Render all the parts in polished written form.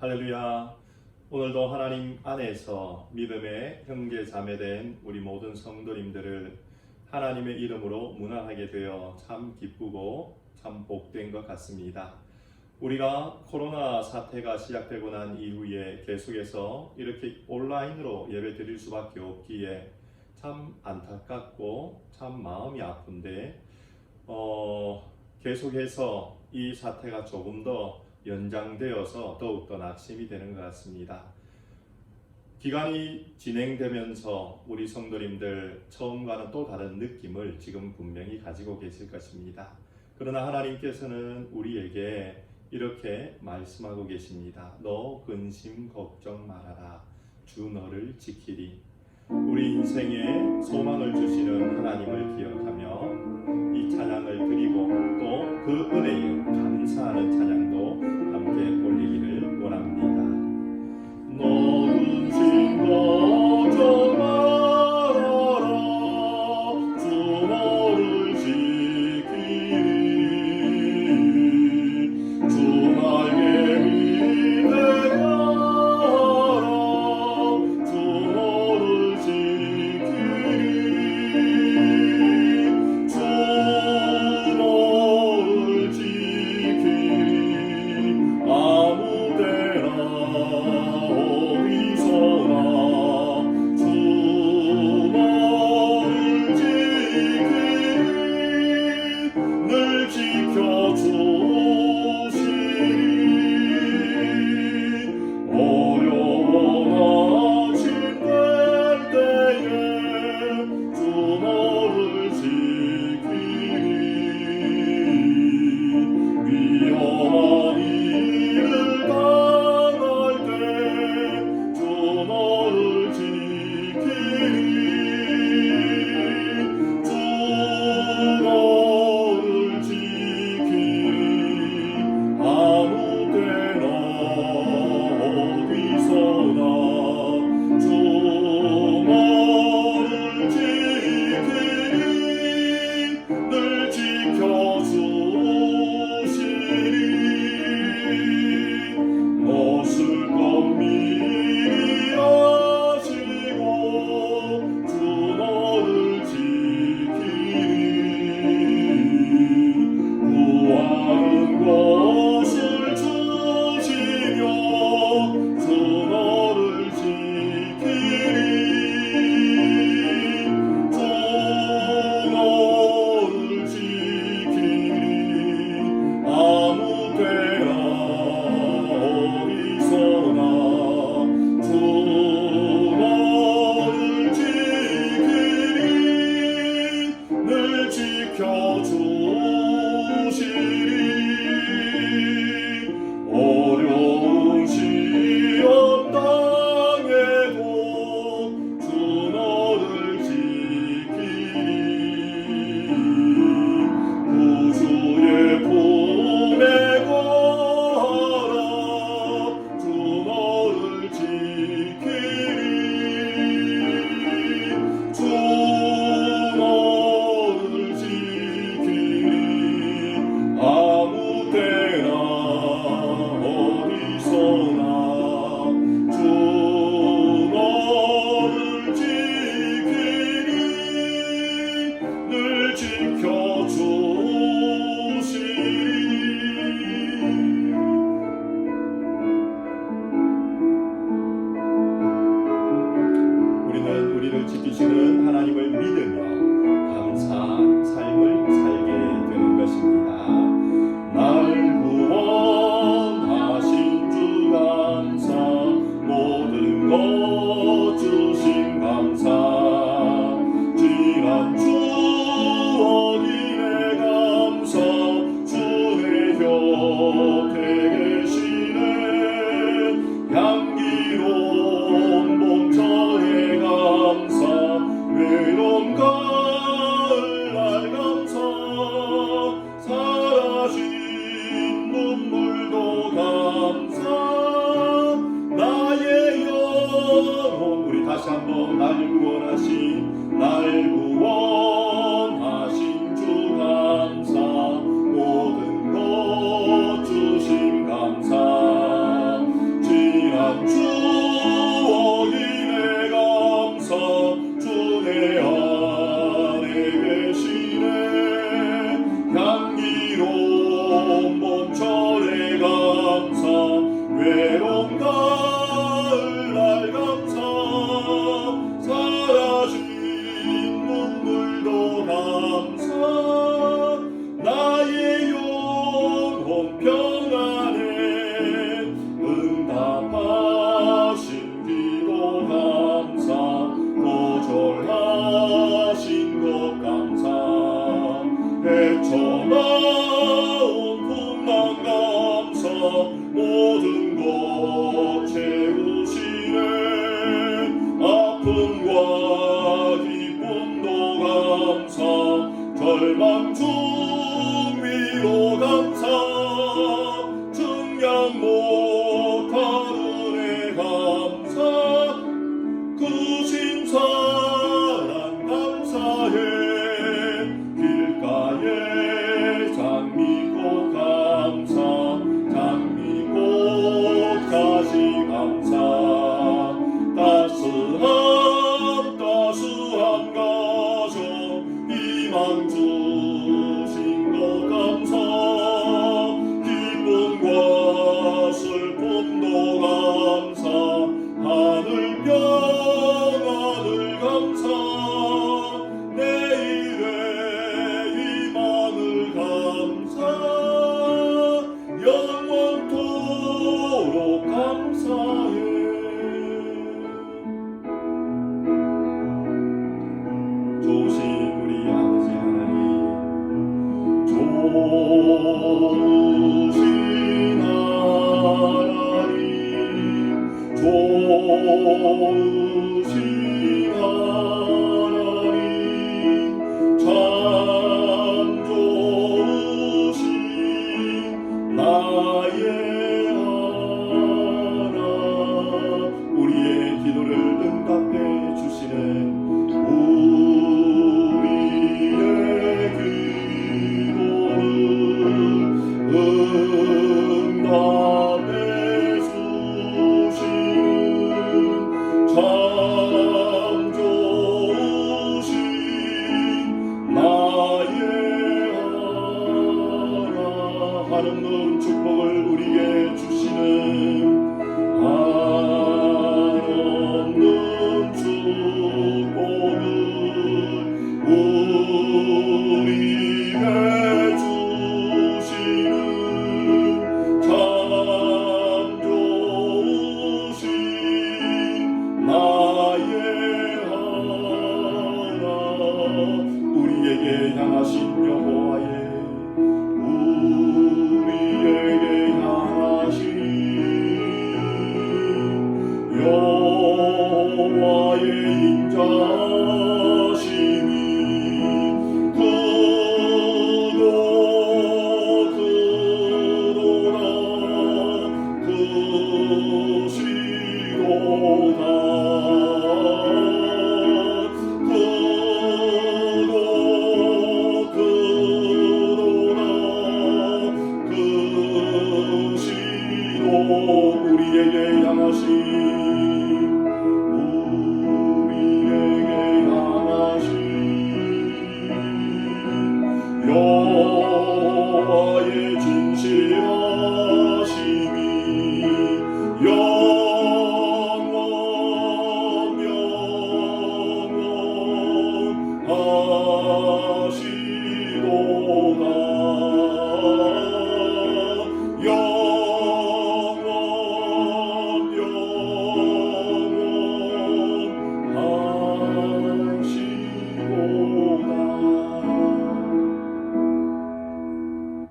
할렐루야. 오늘도 하나님 안에서 믿음의 형제 자매된 우리 모든 성도님들을 하나님의 이름으로 문안하게 되어 참 기쁘고 참 복된 것 같습니다. 우리가 코로나 사태가 시작되고 난 이후에 계속해서 이렇게 온라인으로 예배 드릴 수밖에 없기에 참 안타깝고 참 마음이 아픈데 계속해서 이 사태가 조금 더 연장되어서 더욱더 낙심이 되는 것 같습니다. 기간이 진행되면서 우리 성도님들 처음과는 또 다른 느낌을 지금 분명히 가지고 계실 것입니다. 그러나 하나님께서는 우리에게 이렇게 말씀하고 계십니다. 너 근심 걱정 말아라. 주 너를 지키리. 우리 인생에 소망을 주시는 하나님을 기억하며 이 찬양을 드리고 또 그 은혜에 감사하는 찬양도 함께 올리기를 원합니다. 너 근심 걱정 말아라. 주 너를 지키리. 주 날개 위에 가라. 주 너를 지키리. 주 너를 지키리. 모든 것 채우시네. 아픔과 기쁨도 감사, 절망 중 위로 감사, 증량 못하는 애 감사, 크신 사랑 감사해. 길가에 장미꽃 감사, 장미꽃 가지 감사, 따스한 가정 희망 주신 것 감사, 기쁨과 슬픔도 감사, 하늘 평안을 감사, 내일의 희망을 감사, 영원토록 감사해. 좋으신 우리 아버지 하나님, 좋으신 하나님, 좋으신 하나님, 참 좋으신 나의 하나, 우리의 기도를 응답해 주시는 우리의 기도를 응답해 주시는 참 좋으신 나의 하나, 한없는 축복을 우리에게 주시는 한없는 축복을 우리에게 주시는 참 좋으신 나의 하나, 우리에게 향하신 여호와의, 우리에게 향하신 여호와의 인자심이 우리에게 향하신 여호와의 진실하심이 영원 하시도다.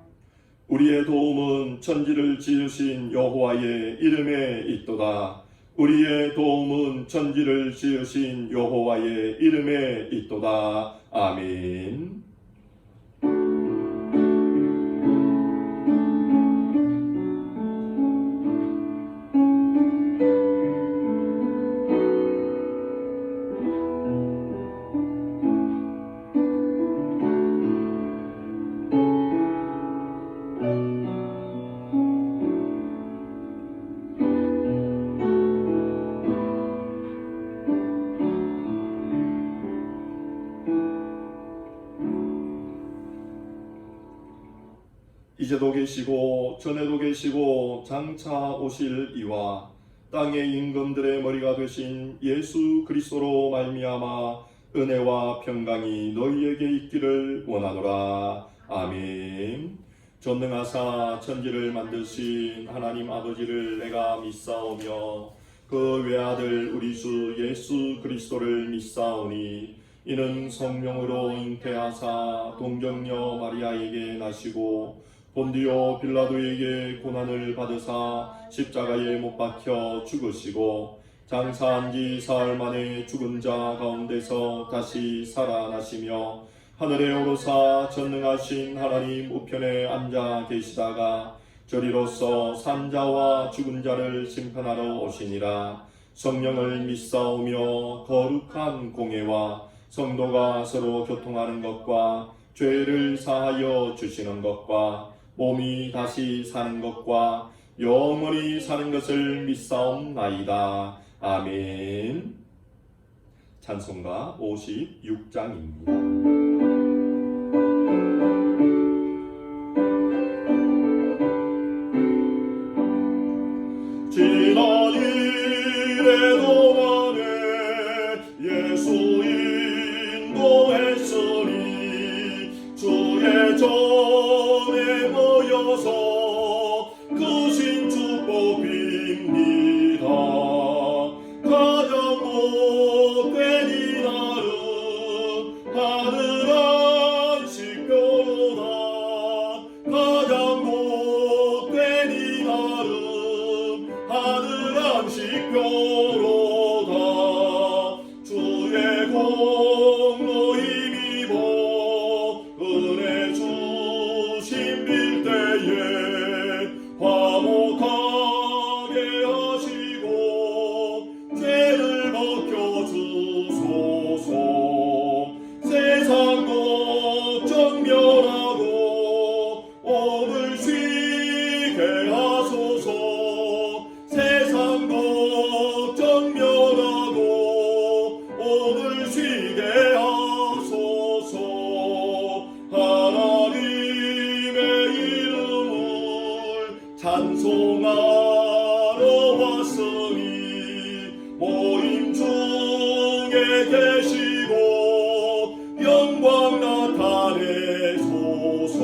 우리의 도움은 천지를 지으신 여호와의 이름에 있도다. 우리의 도움은 천지를 지으신 여호와의 이름에 있도다. 아멘. 이제도 계시고 전에도 계시고 장차 오실 이와 땅의 임금들의 머리가 되신 예수 그리스도로 말미암아 은혜와 평강이 너희에게 있기를 원하노라. 아멘. 전능하사 천지를 만드신 하나님 아버지를 내가 믿사오며 그 외아들 우리 주 예수 그리스도를 믿사오니 이는 성령으로 잉태하사 동정녀 마리아에게 나시고 본디오 빌라도에게 고난을 받으사 십자가에 못 박혀 죽으시고 장사한 지 사흘 만에 죽은 자 가운데서 다시 살아나시며 하늘에 오르사 전능하신 하나님 우편에 앉아 계시다가 저리로서 산 자와 죽은 자를 심판하러 오시니라. 성령을 믿사오며 거룩한 공예와 성도가 서로 교통하는 것과 죄를 사하여 주시는 것과 몸이 다시 사는 것과 영원히 사는 것을 믿사옵나이다. 아멘. 찬송가 56장입니다. 지난 일의 동안에 예수 인도했으니 주의 전에 모여서 크신 축복 빕니다. 가장 못된 이날은 하늘 안식표로다. 가장 못된 이날은 하늘 안식표로다. 주의 공로 힘입어 은혜 주심 빌 때에 화목하게 하시고 죄를 벗겨주소서. 세상 걱정 멸하고 오늘 쉬게 하소서. 세상 걱정 멸하고 오늘 쉬게 하소서. 하나님의 이름을 찬송하러 왔으니 모임 중에 계시고 영광 나타내소서.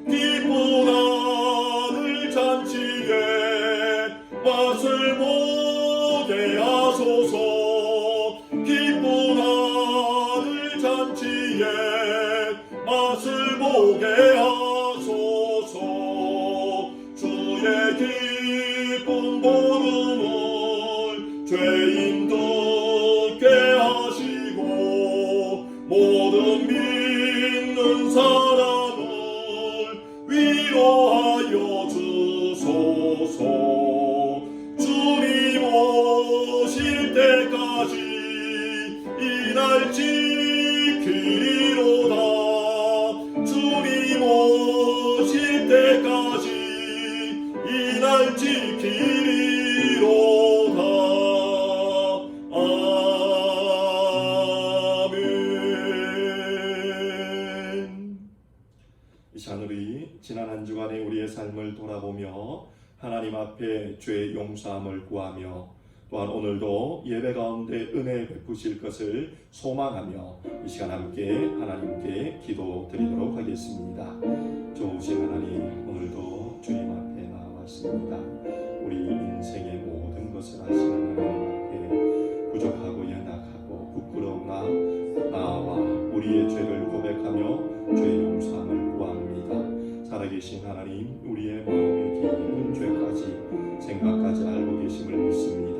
기쁜 하늘 잔치에 맛을 보게 하소서. 기쁜 하늘 잔치에 맛을 보게 하소서. 주의 기쁜 복음을 죄인 듣게 하시고 모든 믿는 사람을 위로하여 주소서. 주님 오실 때까지 이 날 지키리로다. 주님 오실 때까지 이 날 지키리로다. 아멘. 이 시간 우리 지난 한 주간의 우리의 삶을 돌아보며 하나님 앞에 죄 용서함을 구하며 또한 오늘도 예배 가운데 은혜 베푸실 것을 소망하며 이 시간 함께 하나님께 기도드리도록 하겠습니다. 좋으신 하나님, 오늘도 주님 앞에 나왔습니다. 우리 인생의 모든 것을 아시는 하나님 앞에 부족하고 연약하고 부끄러우나 나와 우리의 죄를 고백하며 죄 용서함을 구합니다. 살아계신 하나님, 우리의 마음의 깊은 죄까지 생각까지 알고 계심을 믿습니다.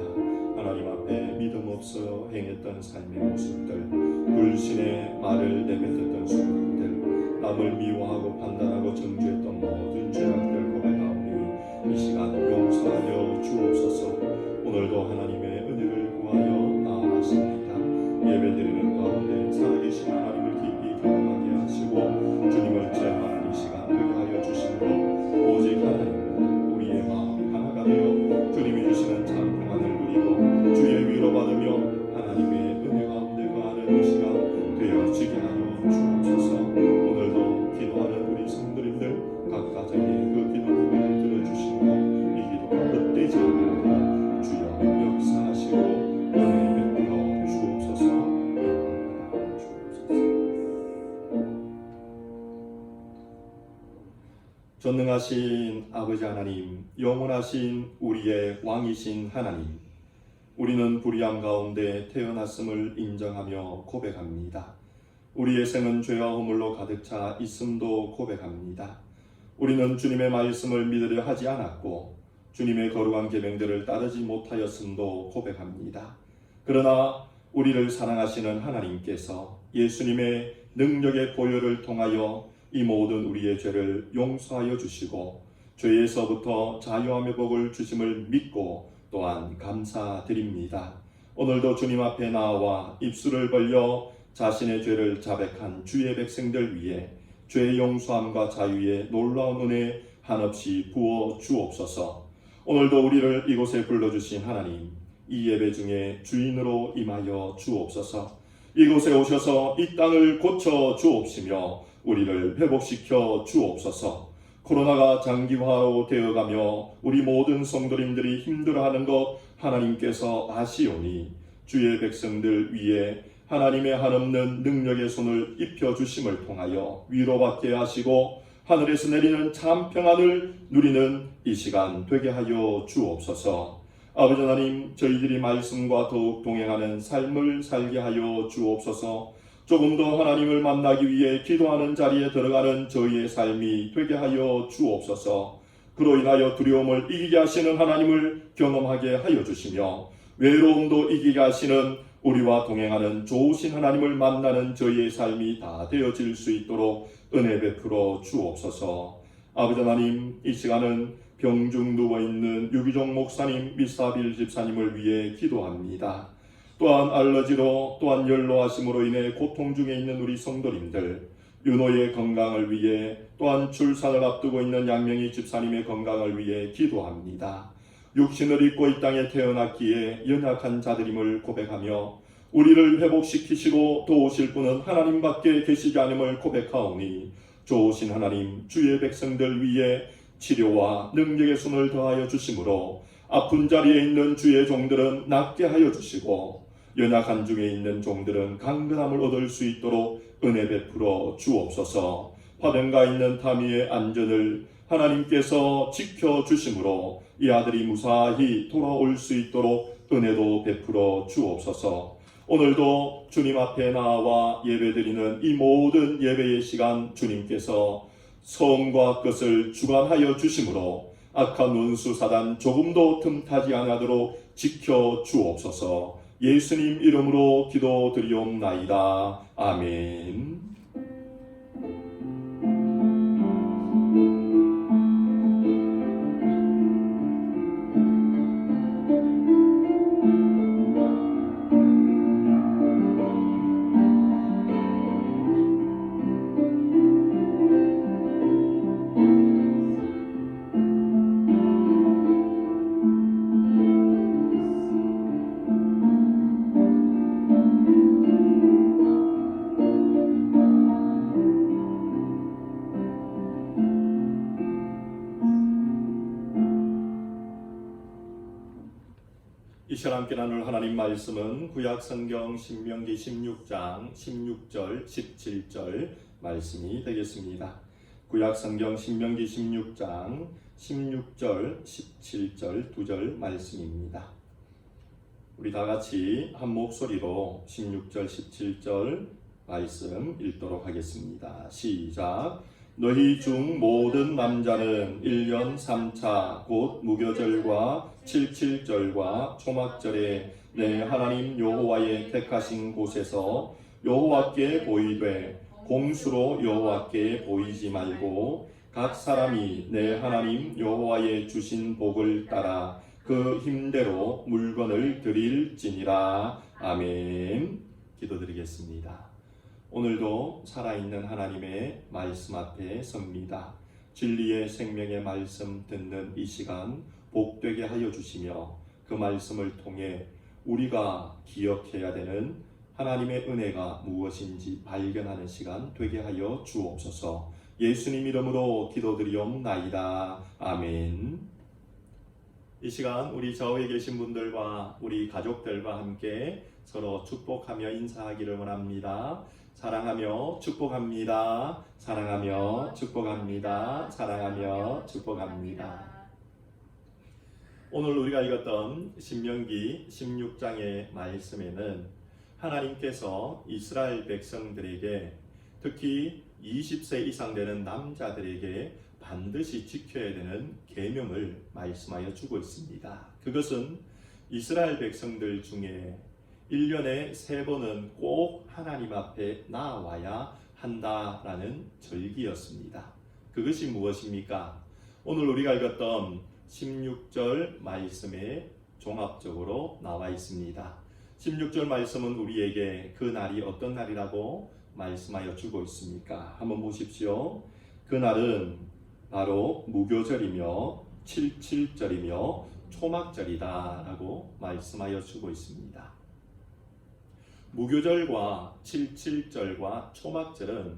하나님 앞에 믿음 없어 행했던 삶의 모습들, 불신의 말을 내뱉었던 순간들, 남을 미워하고 판단하고 정죄했던 모든 죄악들 고백하오니 이 시간 용서하여 주옵소서. 오늘도 하나님의 은혜를 구하여 나아갔습니다. 예배드리는 가운데 살아계신 하나님을 깊이 경험하게 하시고 주님을 제하는 이 시간 되게 하여 주시므로 오직 하나님 우리의 마음이 하나가 되어 주님이 주시는 참 평안을 누리고 주의 위로 받으며 하나님의 은혜 가운데 거하는 이 시간 되어지게 하여 주옵소서. 오늘도 기도하는 우리 성도님들 각 가정의 그 기도를 들어주시고 이 기도가 헛되지 않도록 주여 역사하시고 은혜 베풀어 주옵소서. 전능하신 아버지 하나님, 영원하신 우리의 왕이신 하나님, 우리는 불의함 가운데 태어났음을 인정하며 고백합니다. 우리의 생은 죄와 허물로 가득 차 있음도 고백합니다. 우리는 주님의 말씀을 믿으려 하지 않았고 주님의 거룩한 계명들을 따르지 못하였음도 고백합니다. 그러나 우리를 사랑하시는 하나님께서 예수님의 능력의 보혈을 통하여 이 모든 우리의 죄를 용서하여 주시고 죄에서부터 자유함의 복을 주심을 믿고 또한 감사드립니다. 오늘도 주님 앞에 나와 입술을 벌려 자신의 죄를 자백한 주의 백성들 위해 죄 용서함과 자유의 놀라운 은혜 한없이 부어 주옵소서. 오늘도 우리를 이곳에 불러주신 하나님, 이 예배 중에 주인으로 임하여 주옵소서. 이곳에 오셔서 이 땅을 고쳐 주옵시며 우리를 회복시켜 주옵소서. 코로나가 장기화로 되어가며 우리 모든 성도님들이 힘들어하는 것 하나님께서 아시오니 주의 백성들 위에 하나님의 한없는 능력의 손을 입혀주심을 통하여 위로받게 하시고 하늘에서 내리는 참 평안을 누리는 이 시간 되게 하여 주옵소서. 아버지 하나님, 저희들이 말씀과 더욱 동행하는 삶을 살게 하여 주옵소서. 조금 더 하나님을 만나기 위해 기도하는 자리에 들어가는 저희의 삶이 되게 하여 주옵소서. 그로 인하여 두려움을 이기게 하시는 하나님을 경험하게 하여 주시며 외로움도 이기게 하시는 우리와 동행하는 좋으신 하나님을 만나는 저희의 삶이 다 되어질 수 있도록 은혜 베풀어 주옵소서. 아버지 하나님, 이 시간은 병중 누워있는 유기종 목사님, 미사빌 집사님을 위해 기도합니다. 또한 알러지로 또한 연로하심으로 인해 고통 중에 있는 우리 성도님들, 윤호의 건강을 위해 또한 출산을 앞두고 있는 양명희 집사님의 건강을 위해 기도합니다. 육신을 입고 이 땅에 태어났기에 연약한 자들임을 고백하며 우리를 회복시키시고 도우실 분은 하나님밖에 계시지 않음을 고백하오니 좋으신 하나님, 주의 백성들 위해 치료와 능력의 손을 더하여 주심으로 아픈 자리에 있는 주의 종들은 낫게 하여 주시고 연약한 중에 있는 종들은 강건함을 얻을 수 있도록 은혜 베풀어 주옵소서. 화병가 있는 타미의 안전을 하나님께서 지켜주심으로 이 아들이 무사히 돌아올 수 있도록 은혜도 베풀어 주옵소서. 오늘도 주님 앞에 나와 예배드리는 이 모든 예배의 시간 주님께서 성과 끝을 주관하여 주심으로 악한 원수 사단 조금도 틈타지 않도록 지켜 주옵소서. 예수님 이름으로 기도드리옵나이다. 아멘. 이 시간 함께 나눌 하나님 말씀은 구약성경 신명기 16장 16절 17절 말씀이 되겠습니다. 구약성경 신명기 16장 16절 17절 2절 말씀입니다. 우리 다같이 한 목소리로 16절 17절 말씀 읽도록 하겠습니다. 시작. 너희 중 모든 남자는 1년 3차 곧 무교절과 77절과 초막절에 내 하나님 여호와의 택하신 곳에서 여호와께 보이되 공수로 여호와께 보이지 말고 각 사람이 내 하나님 여호와의 주신 복을 따라 그 힘대로 물건을 드릴지니라. 아멘. 기도드리겠습니다. 오늘도 살아있는 하나님의 말씀 앞에 섭니다. 진리의 생명의 말씀 듣는 이 시간 복되게 하여 주시며 그 말씀을 통해 우리가 기억해야 되는 하나님의 은혜가 무엇인지 발견하는 시간 되게 하여 주옵소서. 예수님 이름으로 기도드리옵나이다. 아멘. 이 시간 우리 좌우에 계신 분들과 우리 가족들과 함께 서로 축복하며 인사하기를 원합니다. 사랑하며 축복합니다. 사랑하며 축복합니다. 사랑하며 축복합니다. 오늘 우리가 읽었던 신명기 16장의 말씀에는 하나님께서 이스라엘 백성들에게 특히 20세 이상 되는 남자들에게 반드시 지켜야 되는 계명을 말씀하여 주고 있습니다. 그것은 이스라엘 백성들 중에 1년에 3번은 꼭 하나님 앞에 나와야 한다라는 절기였습니다. 그것이 무엇입니까? 오늘 우리가 읽었던 16절 말씀에 종합적으로 나와 있습니다. 16절 말씀은 우리에게 그 날이 어떤 날이라고 말씀하여 주고 있습니까? 한번 보십시오. 그 날은 바로 무교절이며 77절이며 초막절이다 라고 말씀하여 주고 있습니다. 무교절과 77절과 초막절은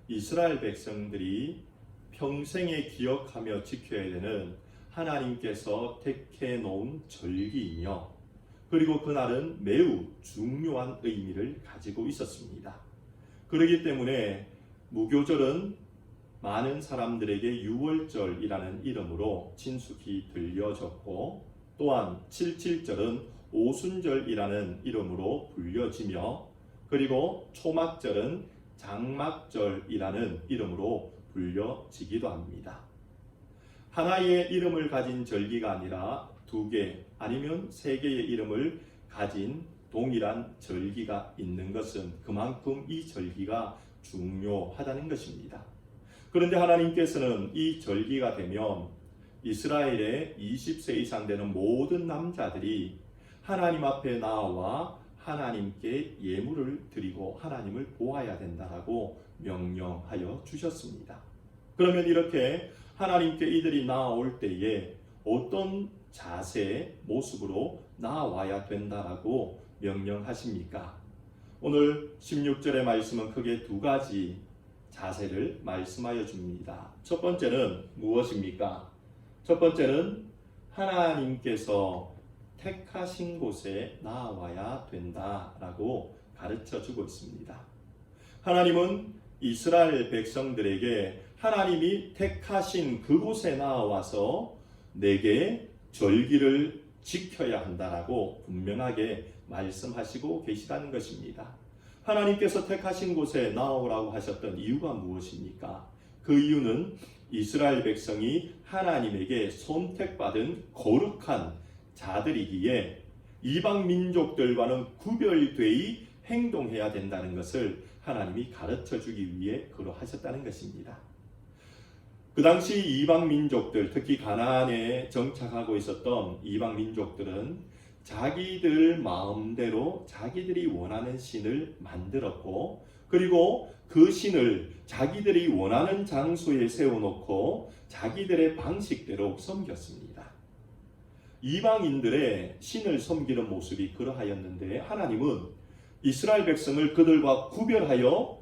이스라엘 백성들이 평생에 기억하며 지켜야 되는 하나님께서 택해 놓은 절기이며, 그리고 그날은 매우 중요한 의미를 가지고 있었습니다. 그렇기 때문에 무교절은 많은 사람들에게 유월절이라는 이름으로 친숙히 들려졌고, 또한 77절은 오순절이라는 이름으로 불려지며, 그리고 초막절은 장막절이라는 이름으로 불려지기도 합니다. 하나의 이름을 가진 절기가 아니라 2개 아니면 3개의 이름을 가진 동일한 절기가 있는 것은 그만큼 이 절기가 중요하다는 것입니다. 그런데 하나님께서는 이 절기가 되면 이스라엘의 20세 이상 되는 모든 남자들이 하나님 앞에 나와 하나님께 예물을 드리고 하나님을 보아야 된다라고 명령하여 주셨습니다. 그러면 이렇게 하나님께 이들이 나아올 때에 어떤 자세, 모습으로 나아와야 된다라고 명령하십니까? 오늘 16절의 말씀은 크게 2가지 자세를 말씀하여 줍니다. 첫 번째는 무엇입니까? 첫 번째는 하나님께서 택하신 곳에 나아와야 된다라고 가르쳐 주고 있습니다. 하나님은 이스라엘 백성들에게 하나님이 택하신 그곳에 나와서 내게 절기를 지켜야 한다라고 분명하게 말씀하시고 계시다는 것입니다. 하나님께서 택하신 곳에 나오라고 하셨던 이유가 무엇입니까? 그 이유는 이스라엘 백성이 하나님에게 선택받은 거룩한 자들이기에 이방 민족들과는 구별되이 행동해야 된다는 것을 하나님이 가르쳐 주기 위해 그러하셨다는 것입니다. 그 당시 이방 민족들, 특히 가나안에 정착하고 있었던 이방 민족들은 자기들 마음대로 자기들이 원하는 신을 만들었고, 그리고 그 신을 자기들이 원하는 장소에 세워놓고 자기들의 방식대로 섬겼습니다. 이방인들의 신을 섬기는 모습이 그러하였는데, 하나님은 이스라엘 백성을 그들과 구별하여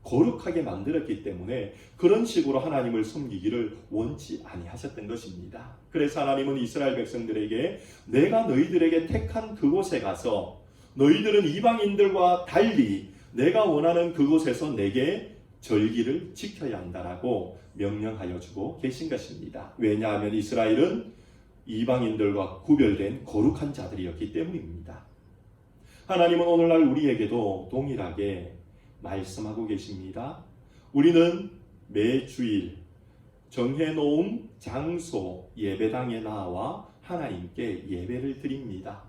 거룩하게 만들었기 때문에 그런 식으로 하나님을 섬기기를 원치 아니하셨던 것입니다. 그래서 하나님은 이스라엘 백성들에게 내가 너희들에게 택한 그곳에 가서 너희들은 이방인들과 달리 내가 원하는 그곳에서 내게 절기를 지켜야 한다라고 명령하여 주고 계신 것입니다. 왜냐하면 이스라엘은 이방인들과 구별된 거룩한 자들이었기 때문입니다. 하나님은 오늘날 우리에게도 동일하게 말씀하고 계십니다. 우리는 매 주일 정해놓은 장소 예배당에 나와 하나님께 예배를 드립니다.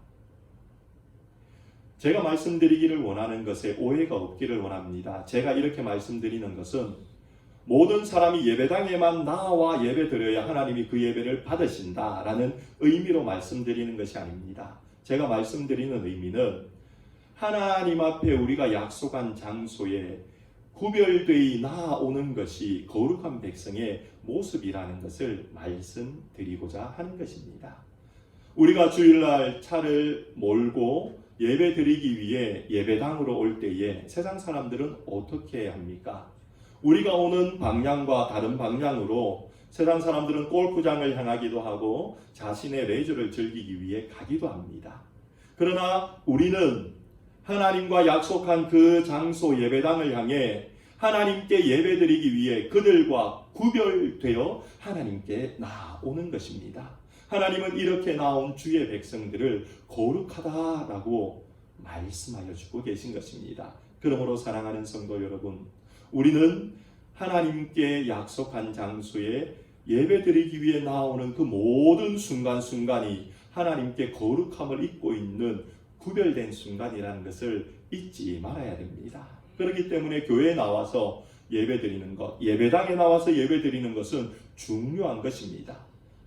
제가 말씀드리기를 원하는 것에 오해가 없기를 원합니다. 제가 이렇게 말씀드리는 것은 모든 사람이 예배당에만 나와 예배드려야 하나님이 그 예배를 받으신다라는 의미로 말씀드리는 것이 아닙니다. 제가 말씀드리는 의미는 하나님 앞에 우리가 약속한 장소에 구별되이 나아오는 것이 거룩한 백성의 모습이라는 것을 말씀드리고자 하는 것입니다. 우리가 주일날 차를 몰고 예배 드리기 위해 예배당으로 올 때에 세상 사람들은 어떻게 해야 합니까? 우리가 오는 방향과 다른 방향으로 세상 사람들은 골프장을 향하기도 하고 자신의 레저를 즐기기 위해 가기도 합니다. 그러나 우리는 하나님과 약속한 그 장소 예배당을 향해 하나님께 예배드리기 위해 그들과 구별되어 하나님께 나아오는 것입니다. 하나님은 이렇게 나온 주의 백성들을 거룩하다라고 말씀하여 주고 계신 것입니다. 그러므로 사랑하는 성도 여러분, 우리는 하나님께 약속한 장소에 예배드리기 위해 나오는 그 모든 순간순간이 하나님께 거룩함을 입고 있는 구별된 순간이라는 것을 잊지 말아야 됩니다. 그렇기 때문에 교회에 나와서 예배드리는 것, 예배당에 나와서 예배드리는 것은 중요한 것입니다.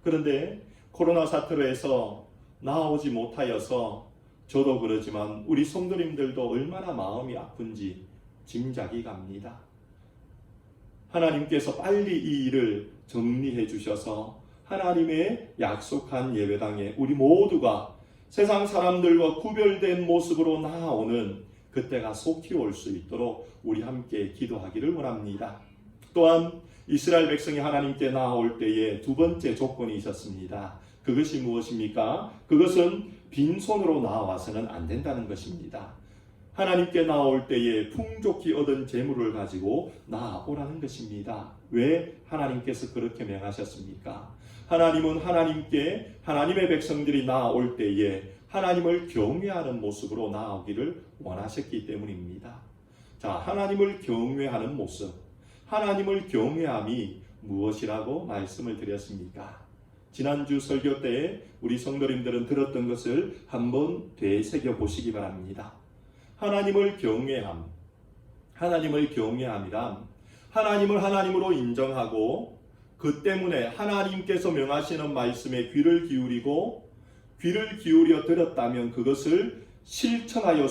그런데 코로나 사태로 해서 나오지 못하여서 저도 그러지만 우리 성도님들도 얼마나 마음이 아픈지 짐작이 갑니다. 하나님께서 빨리 이 일을 정리해 주셔서 하나님의 약속한 예배당에 우리 모두가 세상 사람들과 구별된 모습으로 나아오는 그때가 속히 올 수 있도록 우리 함께 기도하기를 원합니다. 또한 이스라엘 백성이 하나님께 나아올 때에 두 번째 조건이 있었습니다. 그것이 무엇입니까? 그것은 빈손으로 나와서는 안 된다는 것입니다. 하나님께 나올 때에 풍족히 얻은 재물을 가지고 나아오라는 것입니다. 왜 하나님께서 그렇게 명하셨습니까? 하나님은 하나님의 백성들이 나아올 때에 하나님을 경외하는 모습으로 나아오기를 원하셨기 때문입니다. 자, 하나님을 경외하는 모습, 하나님을 경외함이 무엇이라고 말씀을 드렸습니까? 지난주 설교 때 우리 성도님들은 들었던 것을 한번 되새겨 보시기 바랍니다. 하나님을 경외함이란 하나님을 하나님으로 인정하고 그 때문에 하나님께서 명하시는 말씀에 귀를 기울여 들었다면 그것을 실천하여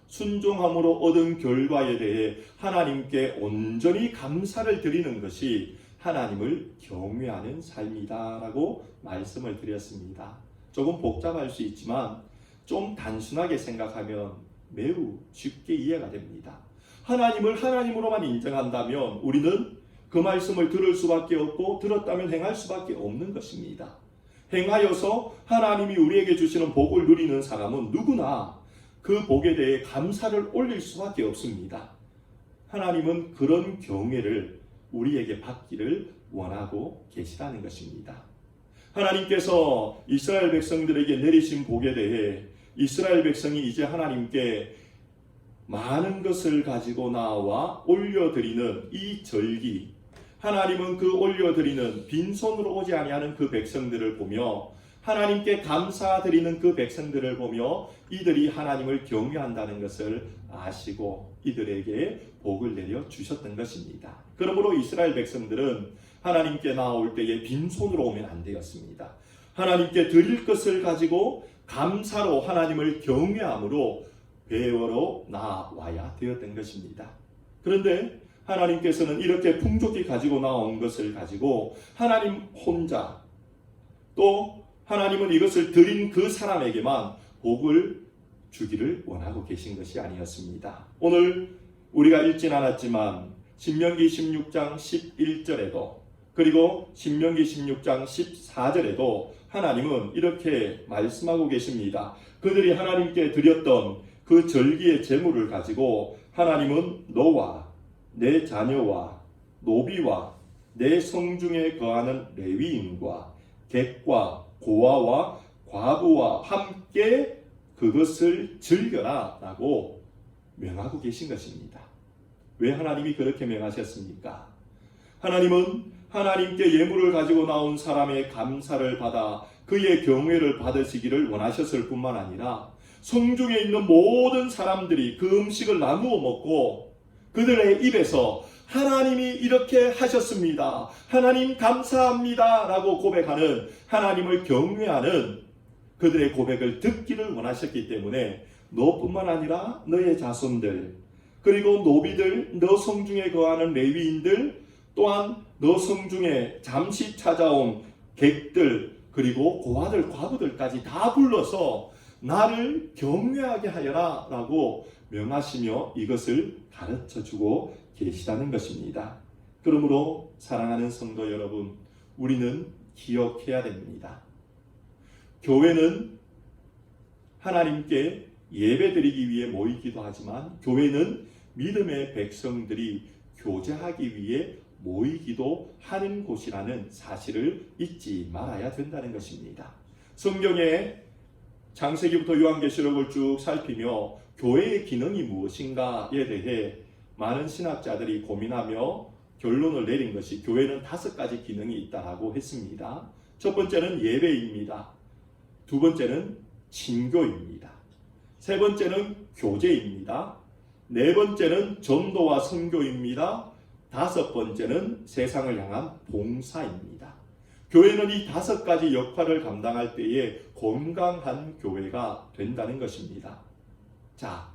순종함으로 얻은 결과에 대해 하나님께 온전히 감사를 드리는 것이 하나님을 경외하는 삶이다라고 말씀을 드렸습니다. 조금 복잡할 수 있지만 좀 단순하게 생각하면 매우 쉽게 이해가 됩니다. 하나님을 하나님으로만 인정한다면 우리는 그 말씀을 들을 수밖에 없고 들었다면 행할 수밖에 없는 것입니다. 행하여서 하나님이 우리에게 주시는 복을 누리는 사람은 누구나 그 복에 대해 감사를 올릴 수밖에 없습니다. 하나님은 그런 경외를 우리에게 받기를 원하고 계시다는 것입니다. 하나님께서 이스라엘 백성들에게 내리신 복에 대해 이스라엘 백성이 이제 하나님께 많은 것을 가지고 나와 올려드리는 이 절기, 하나님은 그 올려드리는 빈손으로 오지 아니하는 그 백성들을 보며 하나님께 감사드리는 그 백성들을 보며 이들이 하나님을 경외한다는 것을 아시고 이들에게 복을 내려 주셨던 것입니다. 그러므로 이스라엘 백성들은 하나님께 나올 때에 빈손으로 오면 안 되었습니다. 하나님께 드릴 것을 가지고 감사로 하나님을 경외함으로 배우러 나와야 되었던 것입니다. 그런데 하나님께서는 이렇게 풍족히 가지고 나온 것을 가지고 하나님 혼자 또 하나님은 이것을 드린 그 사람에게만 복을 주기를 원하고 계신 것이 아니었습니다. 오늘 우리가 읽진 않았지만 신명기 16장 11절에도 그리고 신명기 16장 14절에도 하나님은 이렇게 말씀하고 계십니다. 그들이 하나님께 드렸던 그 절기의 제물을 가지고 하나님은 너와 내 자녀와 노비와 내 성중에 거하는 레위인과 객과 고아와 과부와 함께 그것을 즐겨라 라고 명하고 계신 것입니다. 왜 하나님이 그렇게 명하셨습니까? 하나님은 하나님께 예물을 가지고 나온 사람의 감사를 받아 그의 경외를 받으시기를 원하셨을 뿐만 아니라 성중에 있는 모든 사람들이 그 음식을 나누어 먹고 그들의 입에서 하나님이 이렇게 하셨습니다. 하나님 감사합니다. 라고 고백하는 하나님을 경외하는 그들의 고백을 듣기를 원하셨기 때문에 너뿐만 아니라 너의 자손들 그리고 노비들, 너 성중에 거하는 레위인들 또한 너 성중에 잠시 찾아온 객들 그리고 고아들, 과부들까지 다 불러서 나를 경외하게 하여라 라고 명하시며 이것을 가르쳐주고 계시다는 것입니다. 그러므로 사랑하는 성도 여러분, 우리는 기억해야 됩니다. 교회는 하나님께 예배드리기 위해 모이기도 하지만 교회는 믿음의 백성들이 교제하기 위해 모이기도 하는 곳이라는 사실을 잊지 말아야 된다는 것입니다. 성경에 창세기부터 요한계시록을 쭉 살피며 교회의 기능이 무엇인가에 대해 많은 신학자들이 고민하며 결론을 내린 것이 교회는 5가지 기능이 있다라고 했습니다. 첫 번째는 예배입니다. 두 번째는 친교입니다. 세 번째는 교제입니다. 네 번째는 전도와 선교입니다. 다섯 번째는 세상을 향한 봉사입니다. 교회는 이 5가지 역할을 감당할 때에 건강한 교회가 된다는 것입니다. 자,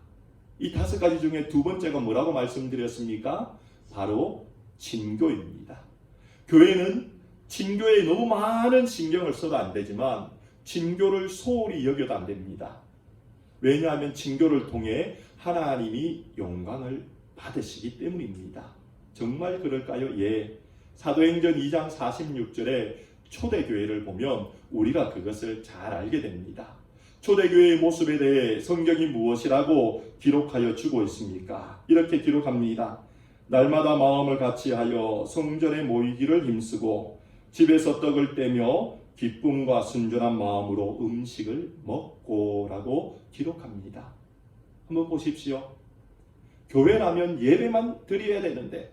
이 5가지 중에 두 번째가 뭐라고 말씀드렸습니까? 바로 친교입니다. 교회는 친교에 너무 많은 신경을 써도 안 되지만 친교를 소홀히 여겨도 안 됩니다. 왜냐하면 친교를 통해 하나님이 영광을 받으시기 때문입니다. 정말 그럴까요? 예. 사도행전 2장 46절에 초대교회를 보면 우리가 그것을 잘 알게 됩니다. 초대교회의 모습에 대해 성경이 무엇이라고 기록하여 주고 있습니까? 이렇게 기록합니다. 날마다 마음을 같이하여 성전에 모이기를 힘쓰고 집에서 떡을 떼며 기쁨과 순전한 마음으로 음식을 먹고 라고 기록합니다. 한번 보십시오. 교회라면 예배만 드려야 되는데,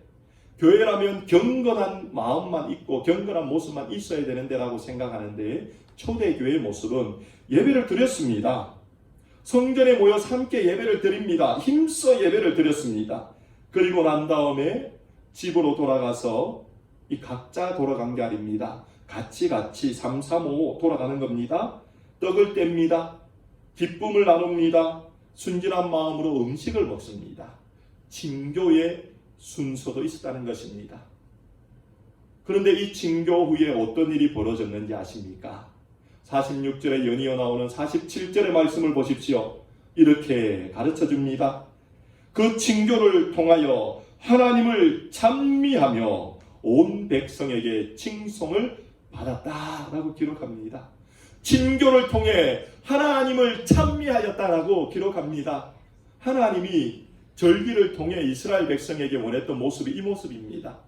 교회라면 경건한 마음만 있고 경건한 모습만 있어야 되는데 라고 생각하는데, 초대교회의 모습은 예배를 드렸습니다. 성전에 모여서 함께 예배를 드립니다. 힘써 예배를 드렸습니다. 그리고 난 다음에 집으로 돌아가서 이 각자 돌아간 게 아닙니다. 같이 3, 3, 5 돌아가는 겁니다. 떡을 뗍니다. 기쁨을 나눕니다. 순진한 마음으로 음식을 먹습니다. 친교의 순서도 있었다는 것입니다. 그런데 이 친교 후에 어떤 일이 벌어졌는지 아십니까? 46절에 연이어 나오는 47절의 말씀을 보십시오. 이렇게 가르쳐 줍니다. 그 친교를 통하여 하나님을 찬미하며 온 백성에게 칭송을 받았다라고 기록합니다. 친교를 통해 하나님을 찬미하였다라고 기록합니다. 하나님이 절기를 통해 이스라엘 백성에게 원했던 모습이 이 모습입니다.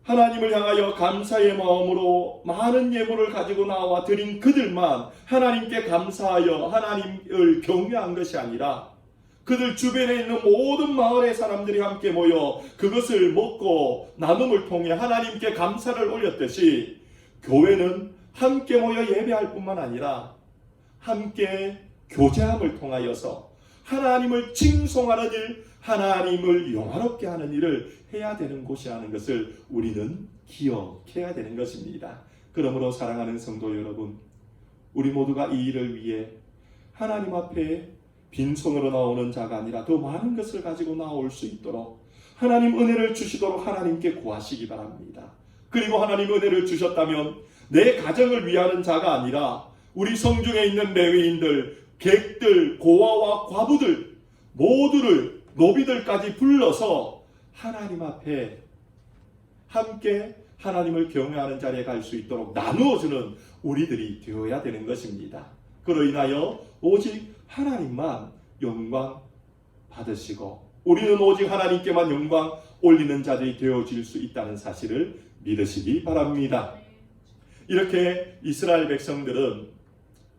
하나님을 향하여 감사의 마음으로 많은 예물을 가지고 나와 드린 그들만 하나님께 감사하여 하나님을 경외한 것이 아니라 그들 주변에 있는 모든 마을의 사람들이 함께 모여 그것을 먹고 나눔을 통해 하나님께 감사를 올렸듯이 교회는 함께 모여 예배할 뿐만 아니라 함께 교제함을 통하여서 하나님을 칭송하는 일, 하나님을 영화롭게 하는 일을 해야 되는 곳이라는 것을 우리는 기억해야 되는 것입니다. 그러므로 사랑하는 성도 여러분, 우리 모두가 이 일을 위해 하나님 앞에 빈손으로 나오는 자가 아니라 더 많은 것을 가지고 나올 수 있도록 하나님 은혜를 주시도록 하나님께 구하시기 바랍니다. 그리고 하나님 은혜를 주셨다면 내 가정을 위하는 자가 아니라 우리 성중에 있는 레위인들, 객들, 고아와 과부들 모두를 노비들까지 불러서 하나님 앞에 함께 하나님을 경외하는 자리에 갈 수 있도록 나누어주는 우리들이 되어야 되는 것입니다. 그로 인하여 오직 하나님만 영광 받으시고 우리는 오직 하나님께만 영광 올리는 자들이 되어질 수 있다는 사실을 믿으시기 바랍니다. 이렇게 이스라엘 백성들은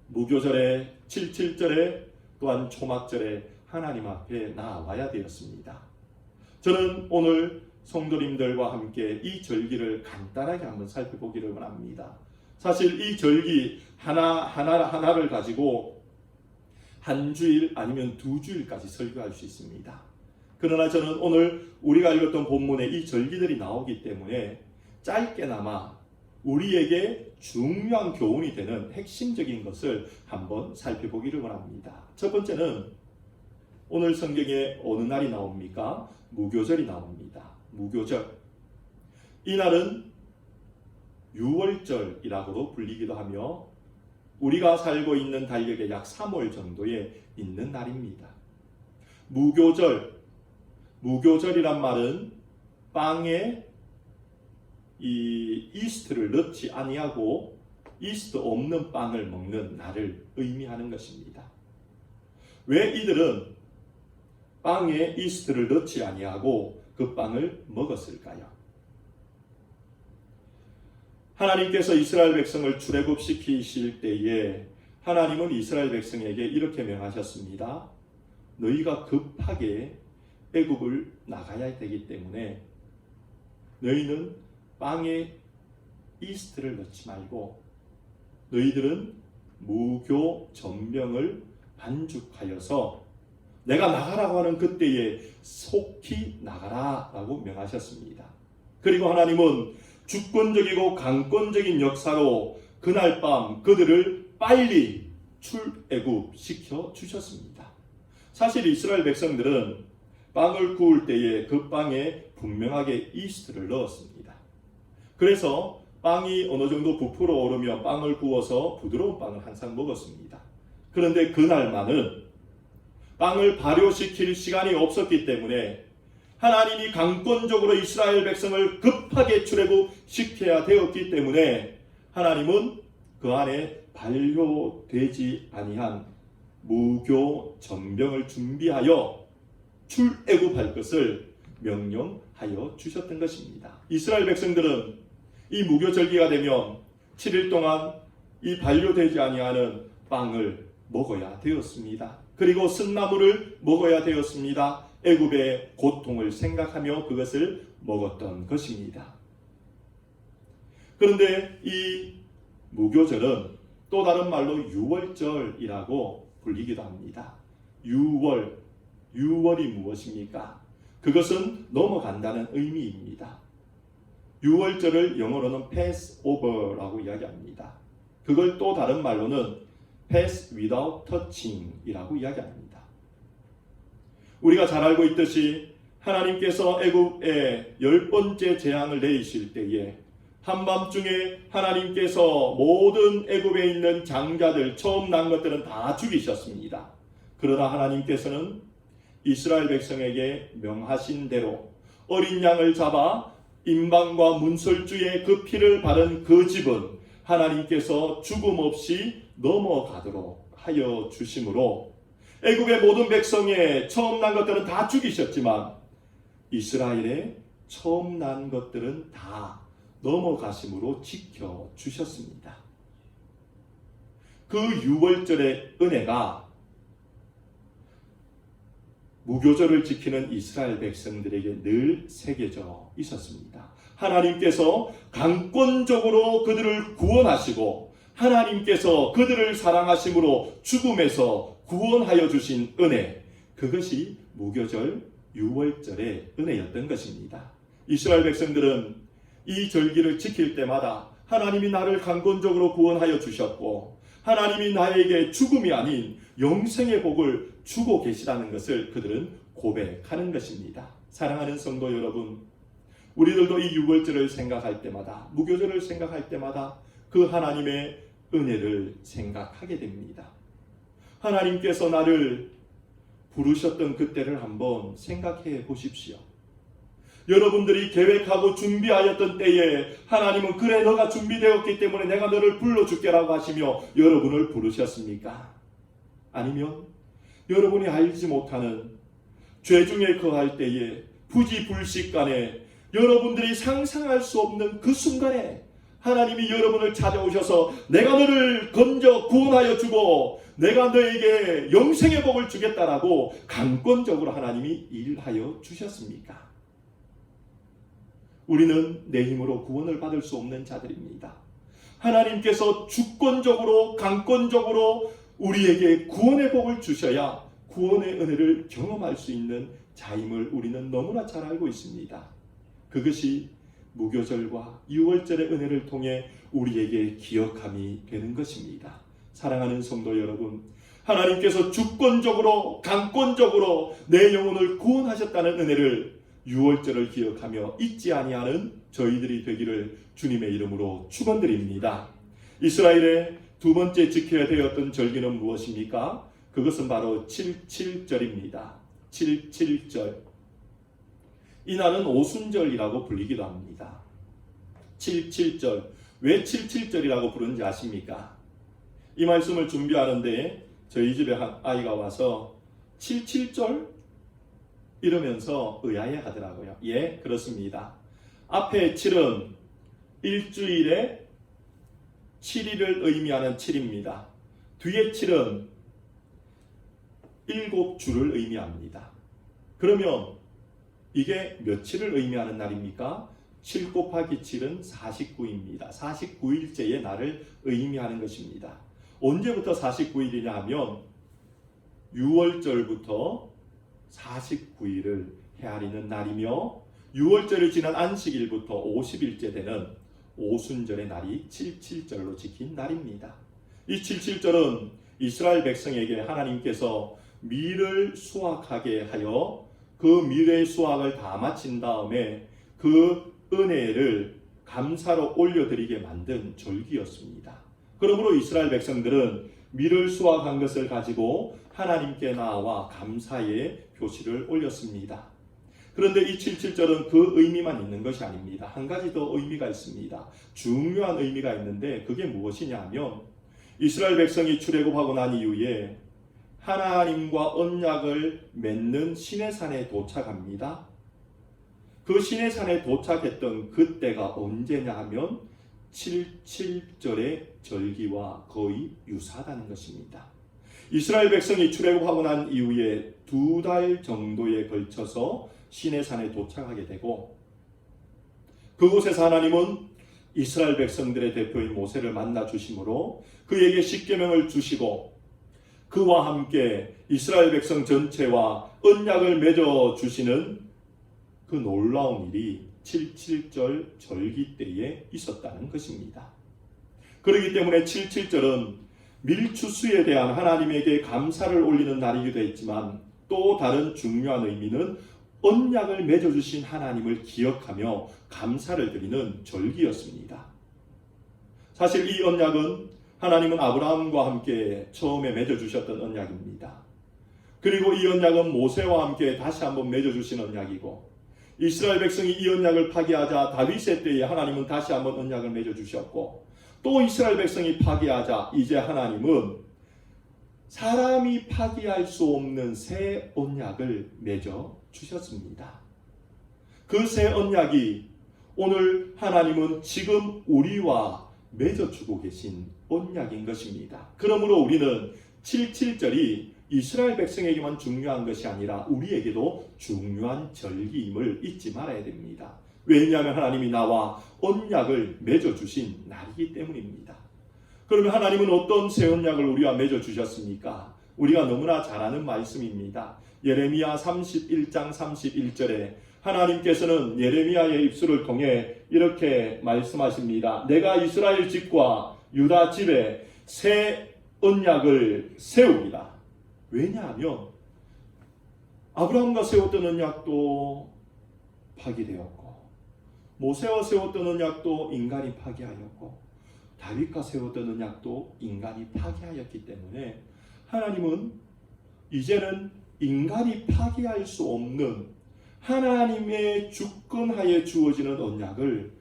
무교절에 77절에 또한 초막절에 하나님 앞에 나와야 되었습니다. 저는 오늘 성도님들과 함께 이 절기를 간단하게 한번 살펴보기를 원합니다. 사실 이 절기 하나를 가지고 한 주일 아니면 2주일까지 설교할 수 있습니다. 그러나 저는 오늘 우리가 읽었던 본문에 이 절기들이 나오기 때문에 짧게나마 우리에게 중요한 교훈이 되는 핵심적인 것을 한번 살펴보기를 원합니다. 첫 번째는 오늘 성경에 어느 날이 나옵니까? 무교절이 나옵니다. 무교절. 이 날은 유월절이라고도 불리기도 하며 우리가 살고 있는 달력의 약 3월 정도에 있는 날입니다. 무교절이란 말은 빵에 이 이스트를 넣지 아니하고 이스트 없는 빵을 먹는 날을 의미하는 것입니다. 왜 이들은 빵에 이스트를 넣지 아니하고 그 빵을 먹었을까요? 하나님께서 이스라엘 백성을 출애굽시키실 때에 하나님은 이스라엘 백성에게 이렇게 명하셨습니다. 너희가 급하게 애굽을 나가야 되기 때문에 너희는 빵에 이스트를 넣지 말고 너희들은 무교 전병을 반죽하여서 내가 나가라고 하는 그때에 속히 나가라 라고 명하셨습니다. 그리고 하나님은 주권적이고 강권적인 역사로 그날 밤 그들을 빨리 출애굽시켜 주셨습니다. 사실 이스라엘 백성들은 빵을 구울 때에 그 빵에 분명하게 이스트를 넣었습니다. 그래서 빵이 어느 정도 부풀어 오르면 빵을 구워서 부드러운 빵을 항상 먹었습니다. 그런데 그날만은 빵을 발효시킬 시간이 없었기 때문에 하나님이 강권적으로 이스라엘 백성을 급하게 출애굽시켜야 되었기 때문에 하나님은 그 안에 발효되지 아니한 무교 전병을 준비하여 출애굽할 것을 명령하여 주셨던 것입니다. 이스라엘 백성들은 이 무교절기가 되면 7일 동안 이 발효되지 아니하는 빵을 먹어야 되었습니다. 그리고 쓴나물을 먹어야 되었습니다. 애굽의 고통을 생각하며 그것을 먹었던 것입니다. 그런데 이 무교절은 또 다른 말로 유월절이라고 불리기도 합니다. 유월이 무엇입니까? 그것은 넘어간다는 의미입니다. 유월절을 영어로는 Passover라고 이야기합니다. 그걸 또 다른 말로는 Pass without touching 이라고 이야기합니다. 우리가 잘 알고 있듯이 하나님께서 애굽에 10번째 재앙을 내리실 때에 한밤중에 하나님께서 모든 애굽에 있는 장자들 처음 난 것들은 다 죽이셨습니다. 그러나 하나님께서는 이스라엘 백성에게 명하신 대로 어린 양을 잡아 임방과 문설주에 그 피를 바른 그 집은 하나님께서 죽음 없이 넘어가도록 하여 주심으로 애굽의 모든 백성의 처음 난 것들은 다 죽이셨지만 이스라엘의 처음 난 것들은 다 넘어가심으로 지켜주셨습니다. 그 유월절의 은혜가 무교절을 지키는 이스라엘 백성들에게 늘 새겨져 있었습니다. 하나님께서 강권적으로 그들을 구원하시고 하나님께서 그들을 사랑하심으로 죽음에서 구원하여 주신 은혜, 그것이 무교절 유월절의 은혜였던 것입니다. 이스라엘 백성들은 이 절기를 지킬 때마다 하나님이 나를 강권적으로 구원하여 주셨고 하나님이 나에게 죽음이 아닌 영생의 복을 주고 계시다는 것을 그들은 고백하는 것입니다. 사랑하는 성도 여러분, 우리들도 이 유월절을 생각할 때마다, 무교절을 생각할 때마다 그 하나님의 은혜를 생각하게 됩니다. 하나님께서 나를 부르셨던 그때를 한번 생각해 보십시오. 여러분들이 계획하고 준비하였던 때에 하나님은 그래 너가 준비되었기 때문에 내가 너를 불러줄게라고 하시며 여러분을 부르셨습니까? 아니면 여러분이 알지 못하는 죄 중에 거할 때에 부지불식간에 여러분들이 상상할 수 없는 그 순간에 하나님이 여러분을 찾아오셔서 내가 너를 건져 구원하여 주고 내가 너에게 영생의 복을 주겠다라고 강권적으로 하나님이 일하여 주셨습니까? 우리는 내 힘으로 구원을 받을 수 없는 자들입니다. 하나님께서 주권적으로 강권적으로 우리에게 구원의 복을 주셔야 구원의 은혜를 경험할 수 있는 자임을 우리는 너무나 잘 알고 있습니다. 그것이 무교절과 유월절의 은혜를 통해 우리에게 기억함이 되는 것입니다. 사랑하는 성도 여러분, 하나님께서 주권적으로 강권적으로 내 영혼을 구원하셨다는 은혜를 유월절을 기억하며 잊지 아니하는 저희들이 되기를 주님의 이름으로 축원드립니다. 이스라엘의 두 번째 지켜야 되었던 절기는 무엇입니까? 그것은 바로 77절입니다. 77절. 이날은 오순절이라고 불리기도 합니다. 77절. 왜 77절이라고 부르는지 아십니까? 이 말씀을 준비하는데 저희 집에 한 아이가 와서 77절? 이러면서 의아해 하더라고요. 예, 그렇습니다. 앞에 7은 일주일에 7일을 의미하는 7입니다. 뒤에 7은 7주를 의미합니다. 그러면 이게 며칠을 의미하는 날입니까? 7 곱하기 7은 49입니다. 49일째의 날을 의미하는 것입니다. 언제부터 49일이냐 하면 6월절부터 49일을 헤아리는 날이며 6월절을 지난 안식일부터 50일째 되는 오순절의 날이 77절로 지킨 날입니다. 이 77절은 이스라엘 백성에게 하나님께서 밀을 수확하게 하여 그 밀의 수확을 다 마친 다음에 그 은혜를 감사로 올려드리게 만든 절기였습니다. 그러므로 이스라엘 백성들은 밀을 수확한 것을 가지고 하나님께 나아와 감사의 표시를 올렸습니다. 그런데 이 77절은 그 의미만 있는 것이 아닙니다. 한 가지 더 의미가 있습니다. 중요한 의미가 있는데 그게 무엇이냐 하면 이스라엘 백성이 출애굽하고 난 이후에 하나님과 언약을 맺는 시내산에 도착합니다. 그 시내산에 도착했던 그때가 언제냐 하면 77절의 절기와 거의 유사하다는 것입니다. 이스라엘 백성이 출애굽하고 난 이후에 2달 정도에 걸쳐서 시내산에 도착하게 되고 그곳에서 하나님은 이스라엘 백성들의 대표인 모세를 만나 주심으로 그에게 십계명을 주시고 그와 함께 이스라엘 백성 전체와 언약을 맺어 주시는 그 놀라운 일이 77절 절기 때에 있었다는 것입니다. 그렇기 때문에 77절은 밀추수에 대한 하나님에게 감사를 올리는 날이기도 했지만 또 다른 중요한 의미는 언약을 맺어주신 하나님을 기억하며 감사를 드리는 절기였습니다. 사실 이 언약은 하나님은 아브라함과 함께 처음에 맺어주셨던 언약입니다. 그리고 이 언약은 모세와 함께 다시 한번 맺어주신 언약이고 이스라엘 백성이 이 언약을 파기하자 다윗의 때에 하나님은 다시 한번 언약을 맺어주셨고 또 이스라엘 백성이 파기하자 이제 하나님은 사람이 파기할 수 없는 새 언약을 맺어 주셨습니다. 그 새 언약이 오늘 하나님은 지금 우리와 맺어주고 계신 언약인 것입니다. 그러므로 우리는 77절이 이스라엘 백성에게만 중요한 것이 아니라 우리에게도 중요한 절기임을 잊지 말아야 됩니다. 왜냐하면 하나님이 나와 언약을 맺어주신 날이기 때문입니다. 그러면 하나님은 어떤 새 언약을 우리와 맺어주셨습니까? 우리가 너무나 잘 아는 말씀입니다. 예레미야 31장 31절에 하나님께서는 예레미야의 입술을 통해 이렇게 말씀하십니다. 내가 이스라엘 집과 유다 집에 새 언약을 세우리라. 왜냐하면 아브라함과 세웠던 언약도 파기되었고 모세와 세웠던 언약도 인간이 파기하였고 다윗과 세웠던 언약도 인간이 파기하였기 때문에 하나님은 이제는 인간이 파기할 수 없는 하나님의 주권하에 주어지는 언약을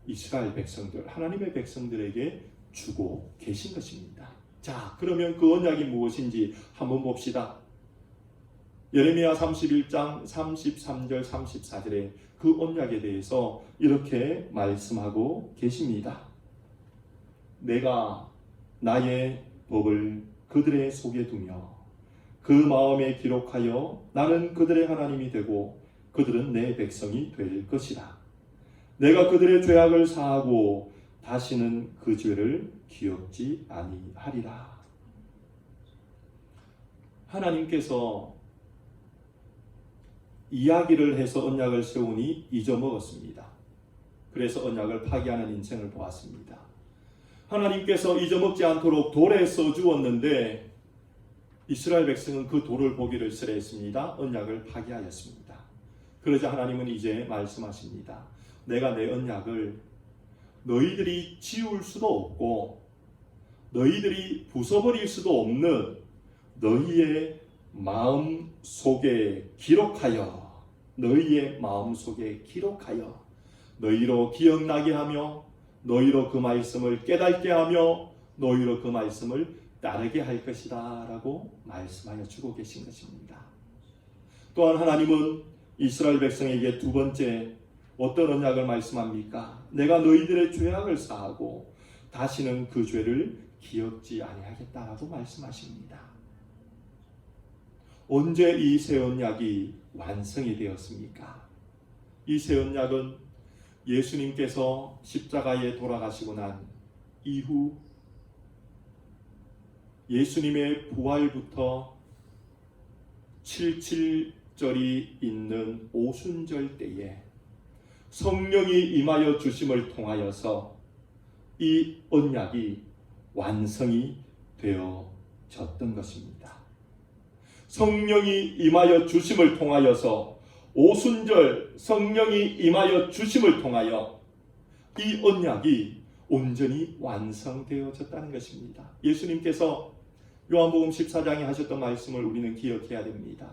이스라엘 백성들, 하나님의 백성들에게 주고 계신 것입니다. 자, 그러면 그 언약이 무엇인지 한번 봅시다. 예레미야 31장 33절 34절에 그 언약에 대해서 이렇게 말씀하고 계십니다. 내가 나의 법을 그들의 속에 두며 그 마음에 기록하여 나는 그들의 하나님이 되고 그들은 내 백성이 될 것이라. 내가 그들의 죄악을 사하고 다시는 그 죄를 기억지 아니하리라. 하나님께서 이야기를 해서 언약을 세우니 잊어먹었습니다. 그래서 언약을 파기하는 인생을 보았습니다. 하나님께서 잊어먹지 않도록 돌에 써주었는데 이스라엘 백성은 그 돌을 보기를 싫어했습니다. 언약을 파기하였습니다. 그러자 하나님은 이제 말씀하십니다. 내가 내 언약을 너희들이 지울 수도 없고 너희들이 부숴버릴 수도 없는 너희의 마음 속에 기록하여 너희의 마음 속에 기록하여 너희로 기억나게 하며 너희로 그 말씀을 깨닫게 하며 너희로 그 말씀을 따르게 할 것이다 라고 말씀하여 주고 계신 것입니다. 또한 하나님은 이스라엘 백성에게 두 번째 어떤 언약을 말씀합니까? 내가 너희들의 죄악을 사하고 다시는 그 죄를 기억지 아니하겠다라고 말씀하십니다. 언제 이 새 언약이 완성이 되었습니까? 이 새 언약은 예수님께서 십자가에 돌아가시고 난 이후 예수님의 부활부터 77절이 있는 오순절 때에 성령이 임하여 주심을 통하여서 이 언약이 완성이 되어졌던 것입니다. 성령이 임하여 주심을 통하여서 오순절 성령이 임하여 주심을 통하여 이 언약이 온전히 완성되어졌다는 것입니다. 예수님께서 요한복음 14장에 하셨던 말씀을 우리는 기억해야 됩니다.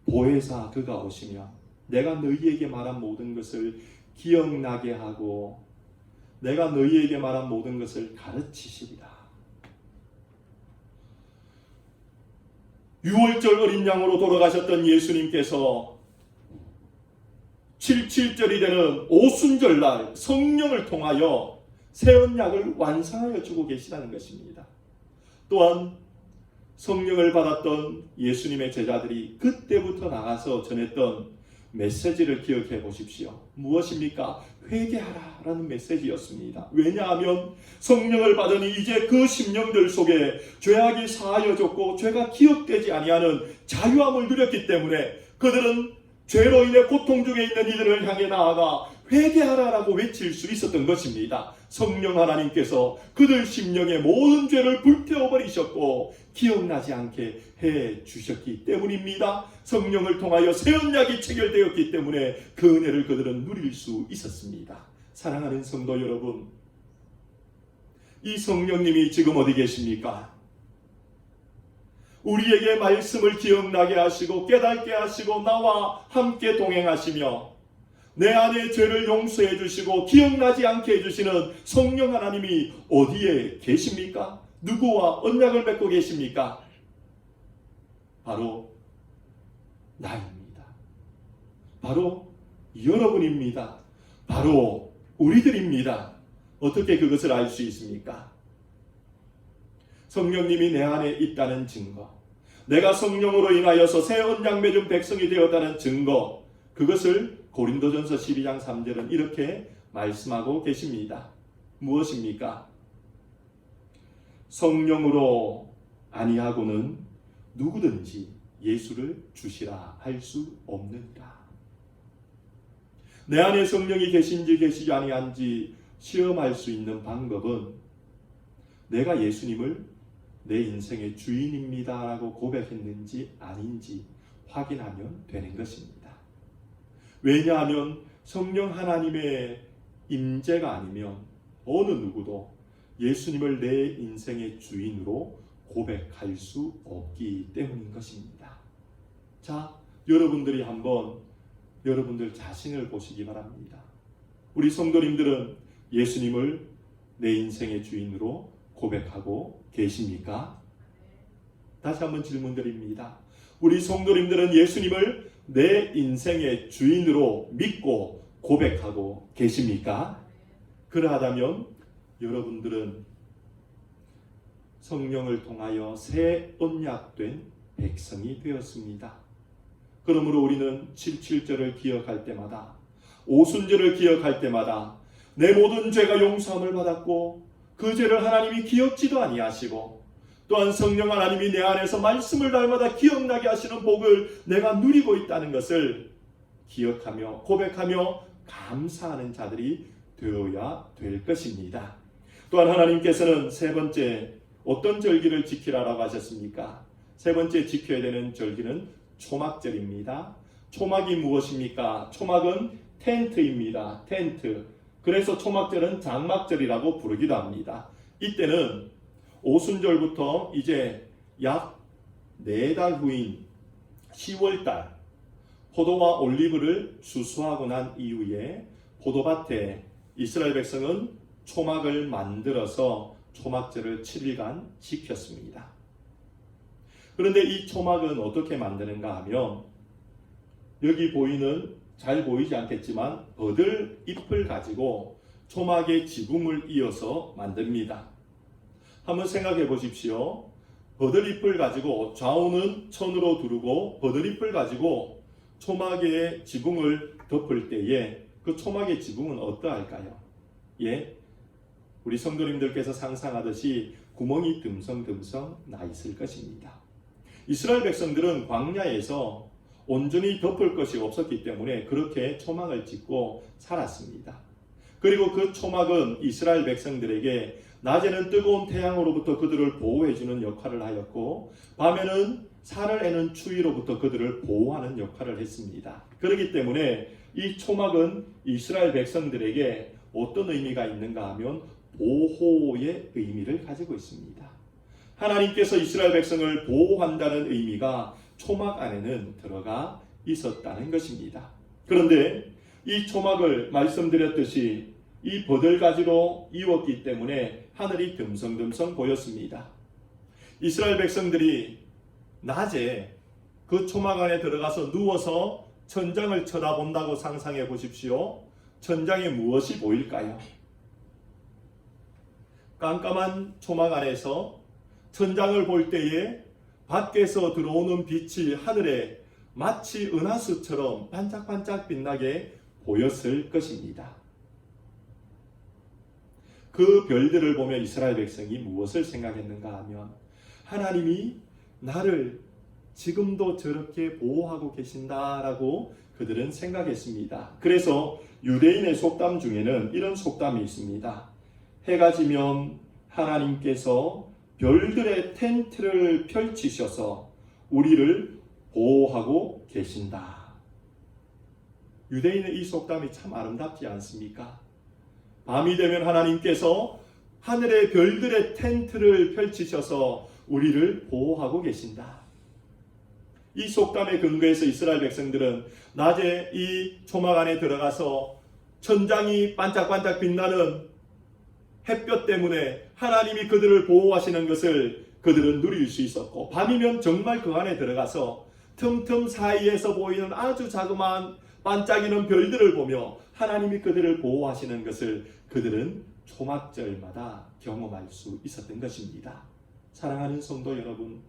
보혜사 그가 오시면 내가 너희에게 말한 모든 것을 기억나게 하고 내가 너희에게 말한 모든 것을 가르치시리라. 6월절 어린 양으로 돌아가셨던 예수님께서 77절이 되는 오순절날 성령을 통하여 새 언약을 완성하여 주고 계시다는 것입니다. 또한 성령을 받았던 예수님의 제자들이 그때부터 나가서 전했던 메시지를 기억해 보십시오. 무엇입니까? 회개하라 라는 메시지였습니다. 왜냐하면 성령을 받으니 이제 그 심령들 속에 죄악이 사하여졌고 죄가 기억되지 아니하는 자유함을 누렸기 때문에 그들은 죄로 인해 고통 중에 있는 이들을 향해 나아가 회개하라라고 외칠 수 있었던 것입니다. 성령 하나님께서 그들 심령의 모든 죄를 불태워버리셨고 기억나지 않게 해주셨기 때문입니다. 성령을 통하여 새 언약이 체결되었기 때문에 그 은혜를 그들은 누릴 수 있었습니다. 사랑하는 성도 여러분, 이 성령님이 지금 어디 계십니까? 우리에게 말씀을 기억나게 하시고 깨닫게 하시고 나와 함께 동행하시며 내 안의 죄를 용서해 주시고 기억나지 않게 해주시는 성령 하나님이 어디에 계십니까? 누구와 언약을 맺고 계십니까? 바로 나입니다. 바로 여러분입니다. 바로 우리들입니다. 어떻게 그것을 알 수 있습니까? 성령님이 내 안에 있다는 증거, 내가 성령으로 인하여서 새 언약 맺은 백성이 되었다는 증거, 그것을 고린도전서 12장 3절은 이렇게 말씀하고 계십니다. 무엇입니까? 성령으로 아니하고는 누구든지 예수를 주시라 할 수 없느니라. 내 안에 성령이 계신지 계시지 아니한지 시험할 수 있는 방법은 내가 예수님을 내 인생의 주인입니다 라고 고백했는지 아닌지 확인하면 되는 것입니다. 왜냐하면 성령 하나님의 임재가 아니면 어느 누구도 예수님을 내 인생의 주인으로 고백할 수 없기 때문인 것입니다. 자, 여러분들이 한번 여러분들 자신을 보시기 바랍니다. 우리 성도님들은 예수님을 내 인생의 주인으로 고백하고 계십니까? 다시 한번 질문드립니다. 우리 성도님들은 예수님을 내 인생의 주인으로 믿고 고백하고 계십니까? 그러하다면 여러분들은 성령을 통하여 새 언약된 백성이 되었습니다. 그러므로 우리는 77절을 기억할 때마다, 오순절을 기억할 때마다 내 모든 죄가 용서함을 받았고 그 죄를 하나님이 기억지도 아니하시고 또한 성령 하나님이 내 안에서 말씀을 날마다 기억나게 하시는 복을 내가 누리고 있다는 것을 기억하며 고백하며 감사하는 자들이 되어야 될 것입니다. 또한 하나님께서는 세 번째 어떤 절기를 지키라라고 하셨습니까? 세 번째 지켜야 되는 절기는 초막절입니다. 초막이 무엇입니까? 초막은 텐트입니다. 텐트. 그래서 초막절은 장막절이라고 부르기도 합니다. 이때는 오순절부터 이제 약 4달 후인 10월달 포도와 올리브를 수수하고 난 이후에 포도밭에 이스라엘 백성은 초막을 만들어서 초막절을 7일간 지켰습니다. 그런데 이 초막은 어떻게 만드는가 하면 여기 보이는, 잘 보이지 않겠지만 버들 잎을 가지고 초막의 지붕을 이어서 만듭니다. 한번 생각해 보십시오. 버들잎을 가지고 좌우는 천으로 두르고 버들잎을 가지고 초막의 지붕을 덮을 때에 그 초막의 지붕은 어떠할까요? 예, 우리 성도님들께서 상상하듯이 구멍이 듬성듬성 나 있을 것입니다. 이스라엘 백성들은 광야에서 온전히 덮을 것이 없었기 때문에 그렇게 초막을 짓고 살았습니다. 그리고 그 초막은 이스라엘 백성들에게 낮에는 뜨거운 태양으로부터 그들을 보호해주는 역할을 하였고 밤에는 살을 애는 추위로부터 그들을 보호하는 역할을 했습니다. 그렇기 때문에 이 초막은 이스라엘 백성들에게 어떤 의미가 있는가 하면 보호의 의미를 가지고 있습니다. 하나님께서 이스라엘 백성을 보호한다는 의미가 초막 안에는 들어가 있었다는 것입니다. 그런데 이 초막을 말씀드렸듯이 이 버들가지로 이었기 때문에 하늘이 듬성듬성 보였습니다. 이스라엘 백성들이 낮에 그 초막 안에 들어가서 누워서 천장을 쳐다본다고 상상해 보십시오. 천장에 무엇이 보일까요? 깜깜한 초막 안에서 천장을 볼 때에 밖에서 들어오는 빛이 하늘에 마치 은하수처럼 반짝반짝 빛나게 보였을 것입니다. 그 별들을 보며 이스라엘 백성이 무엇을 생각했는가 하면 하나님이 나를 지금도 저렇게 보호하고 계신다라고 그들은 생각했습니다. 그래서 유대인의 속담 중에는 이런 속담이 있습니다. 해가 지면 하나님께서 별들의 텐트를 펼치셔서 우리를 보호하고 계신다. 유대인의 이 속담이 참 아름답지 않습니까? 밤이 되면 하나님께서 하늘의 별들의 텐트를 펼치셔서 우리를 보호하고 계신다. 이 속담에 근거해서 이스라엘 백성들은 낮에 이 초막 안에 들어가서 천장이 반짝반짝 빛나는 햇볕 때문에 하나님이 그들을 보호하시는 것을 그들은 누릴 수 있었고, 밤이면 정말 그 안에 들어가서 틈틈 사이에서 보이는 아주 자그마한 반짝이는 별들을 보며 하나님이 그들을 보호하시는 것을 그들은 초막절마다 경험할 수 있었던 것입니다. 사랑하는 성도 여러분,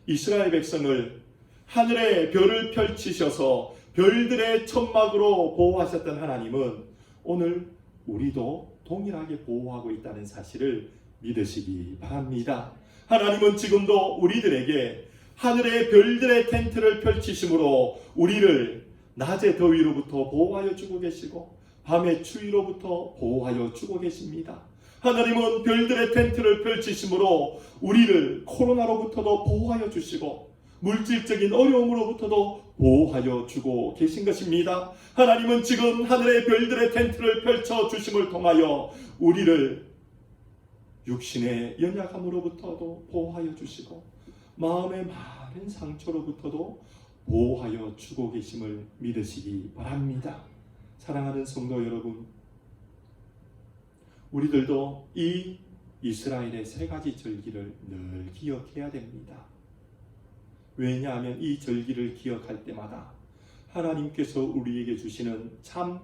이스라엘 백성을 하늘에 별을 펼치셔서 별들의 천막으로 보호하셨던 하나님은 오늘 우리도 동일하게 보호하고 있다는 사실을 믿으시기 바랍니다. 하나님은 지금도 우리들에게 하늘의 별들의 텐트를 펼치심으로 우리를 낮의 더위로부터 보호하여 주고 계시고 밤의 추위로부터 보호하여 주고 계십니다. 하나님은 별들의 텐트를 펼치심으로 우리를 코로나로부터도 보호하여 주시고 물질적인 어려움으로부터도 보호하여 주고 계신 것입니다. 하나님은 지금 하늘의 별들의 텐트를 펼쳐 주심을 통하여 우리를 육신의 연약함으로부터도 보호하여 주시고 마음의 많은 상처로부터도 보호하여 주고 계심을 믿으시기 바랍니다. 사랑하는 성도 여러분, 우리들도 이 이스라엘의 세 가지 절기를 늘 기억해야 됩니다. 왜냐하면 이 절기를 기억할 때마다 하나님께서 우리에게 주시는 참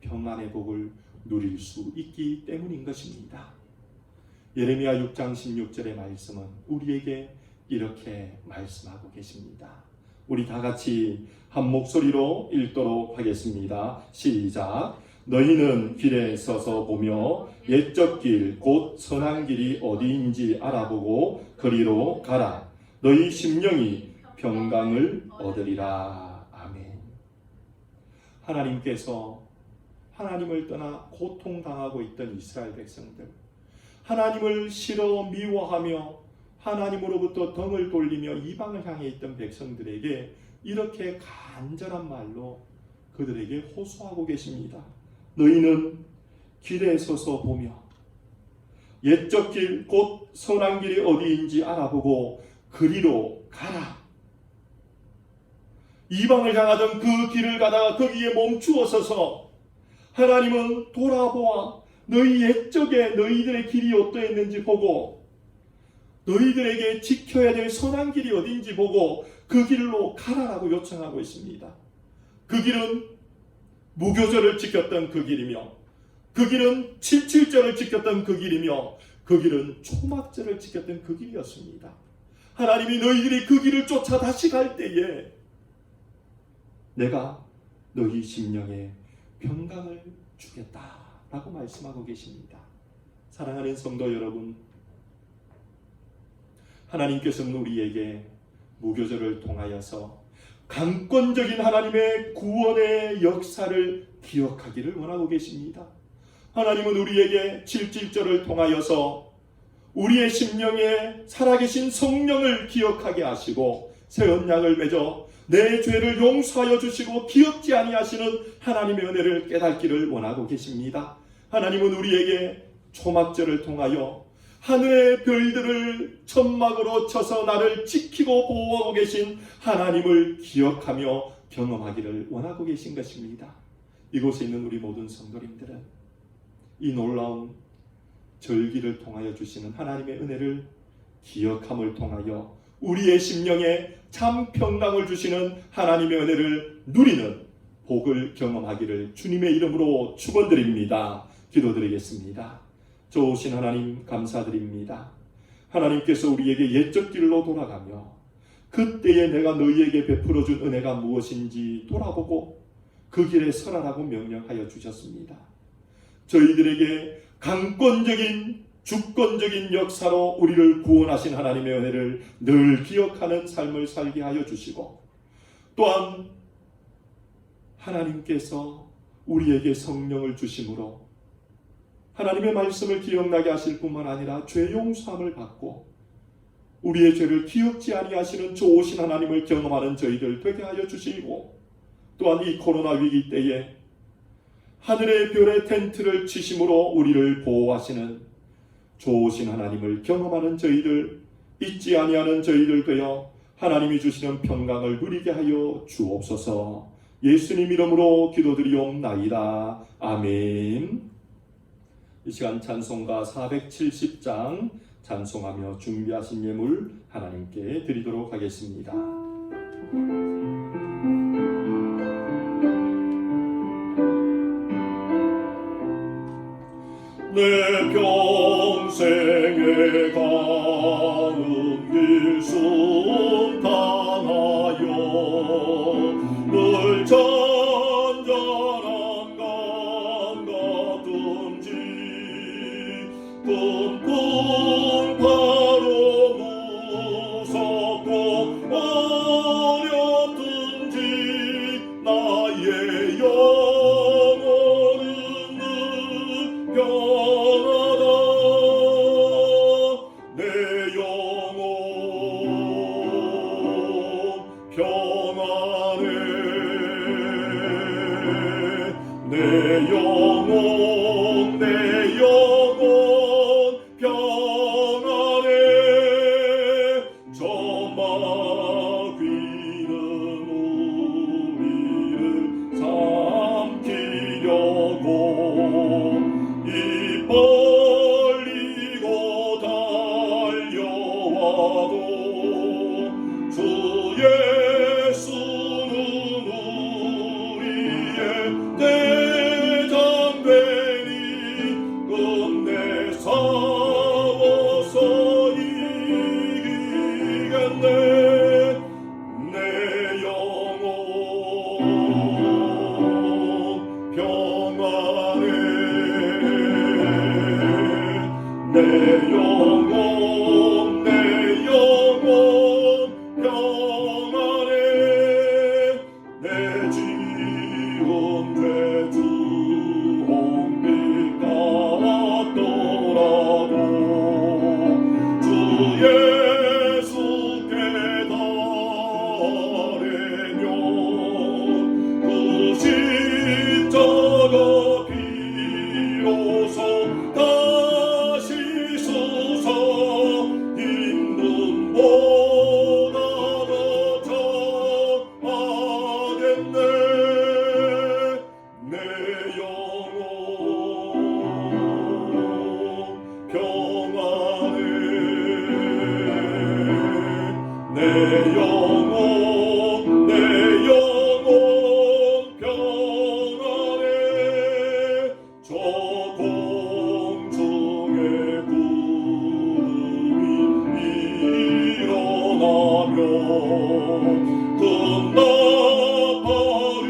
평안의 복을 누릴 수 있기 때문인 것입니다. 예레미야 6장 16절의 말씀은 우리에게 이렇게 말씀하고 계십니다. 우리 다 같이 한 목소리로 읽도록 하겠습니다. 시작. 너희는 길에 서서 보며 옛적 길 곧 선한 길이 어디인지 알아보고 그리로 가라. 너희 심령이 평강을 얻으리라. 아멘. 하나님께서 하나님을 떠나 고통당하고 있던 이스라엘 백성들, 하나님을 싫어 미워하며 하나님으로부터 등을 돌리며 이방을 향해 있던 백성들에게 이렇게 간절한 말로 그들에게 호소하고 계십니다. 너희는 길에 서서 보며 옛적 길 곧 선한 길이 어디인지 알아보고 그리로 가라. 이방을 향하던 그 길을 가다가 거기에 멈추어 서서 하나님은 돌아보아 너희 옛적에 너희들의 길이 어떠했는지 보고 너희들에게 지켜야 될 선한 길이 어딘지 보고 그 길로 가라라고 요청하고 있습니다. 그 길은 무교절을 지켰던 그 길이며 그 길은 77절을 지켰던 그 길이며 그 길은 초막절을 지켰던 그 길이었습니다. 하나님이 너희들이 그 길을 쫓아 다시 갈 때에 내가 너희 심령에 평강을 주겠다라고 말씀하고 계십니다. 사랑하는 성도 여러분, 하나님께서는 우리에게 무교절을 통하여서 강권적인 하나님의 구원의 역사를 기억하기를 원하고 계십니다. 하나님은 우리에게 칠칠절을 통하여서 우리의 심령에 살아계신 성령을 기억하게 하시고 새 언약을 맺어 내 죄를 용서하여 주시고 기억지 아니하시는 하나님의 은혜를 깨닫기를 원하고 계십니다. 하나님은 우리에게 초막절을 통하여 하늘의 별들을 천막으로 쳐서 나를 지키고 보호하고 계신 하나님을 기억하며 경험하기를 원하고 계신 것입니다. 이곳에 있는 우리 모든 성도님들은 이 놀라운 절기를 통하여 주시는 하나님의 은혜를 기억함을 통하여 우리의 심령에 참 평강을 주시는 하나님의 은혜를 누리는 복을 경험하기를 주님의 이름으로 축원드립니다. 기도드리겠습니다. 좋으신 하나님 감사드립니다. 하나님께서 우리에게 옛적 길로 돌아가며 그때에 내가 너희에게 베풀어준 은혜가 무엇인지 돌아보고 그 길에 서라라고 명령하여 주셨습니다. 저희들에게 강권적인 주권적인 역사로 우리를 구원하신 하나님의 은혜를 늘 기억하는 삶을 살게 하여 주시고 또한 하나님께서 우리에게 성령을 주심으로 하나님의 말씀을 기억나게 하실 뿐만 아니라 죄 용서함을 받고 우리의 죄를 기억지 아니하시는 좋으신 하나님을 경험하는 저희들 되게 하여 주시고 또한 이 코로나 위기 때에 하늘의 별의 텐트를 치심으로 우리를 보호하시는 좋으신 하나님을 경험하는 저희들, 잊지 아니하는 저희들 되어 하나님이 주시는 평강을 누리게 하여 주옵소서. 예수님 이름으로 기도드리옵나이다. 아멘. 이 시간 찬송가 470장 찬송하며 준비하신 예물 하나님께 드리도록 하겠습니다. 내 평생에 가는 길 순탄하여 늘 잔잔한 강 같은지 꿈꾼 바로 무섭고 어렵든지 나의 영혼은 늘 평안하다. 내 영혼 평안해. 내 영혼 평안해. 저 마귀는 우리를 삼키려고 입 벌리고 달려와도 주 예수는 우리의 대장되니 끝내 싸워서 이기겠네. 내 영혼 평안해. 내 영혼 평안해. 내 지은 죄 주홍빛 같더라도 주 예수께 달래면 그 십자가 비로소 다시 서서 있는 보다 더 잘하겠네. 내 영혼 평안해. 내 영혼 평안해. 저 공중의 구름이 일어나며 큰 나팔이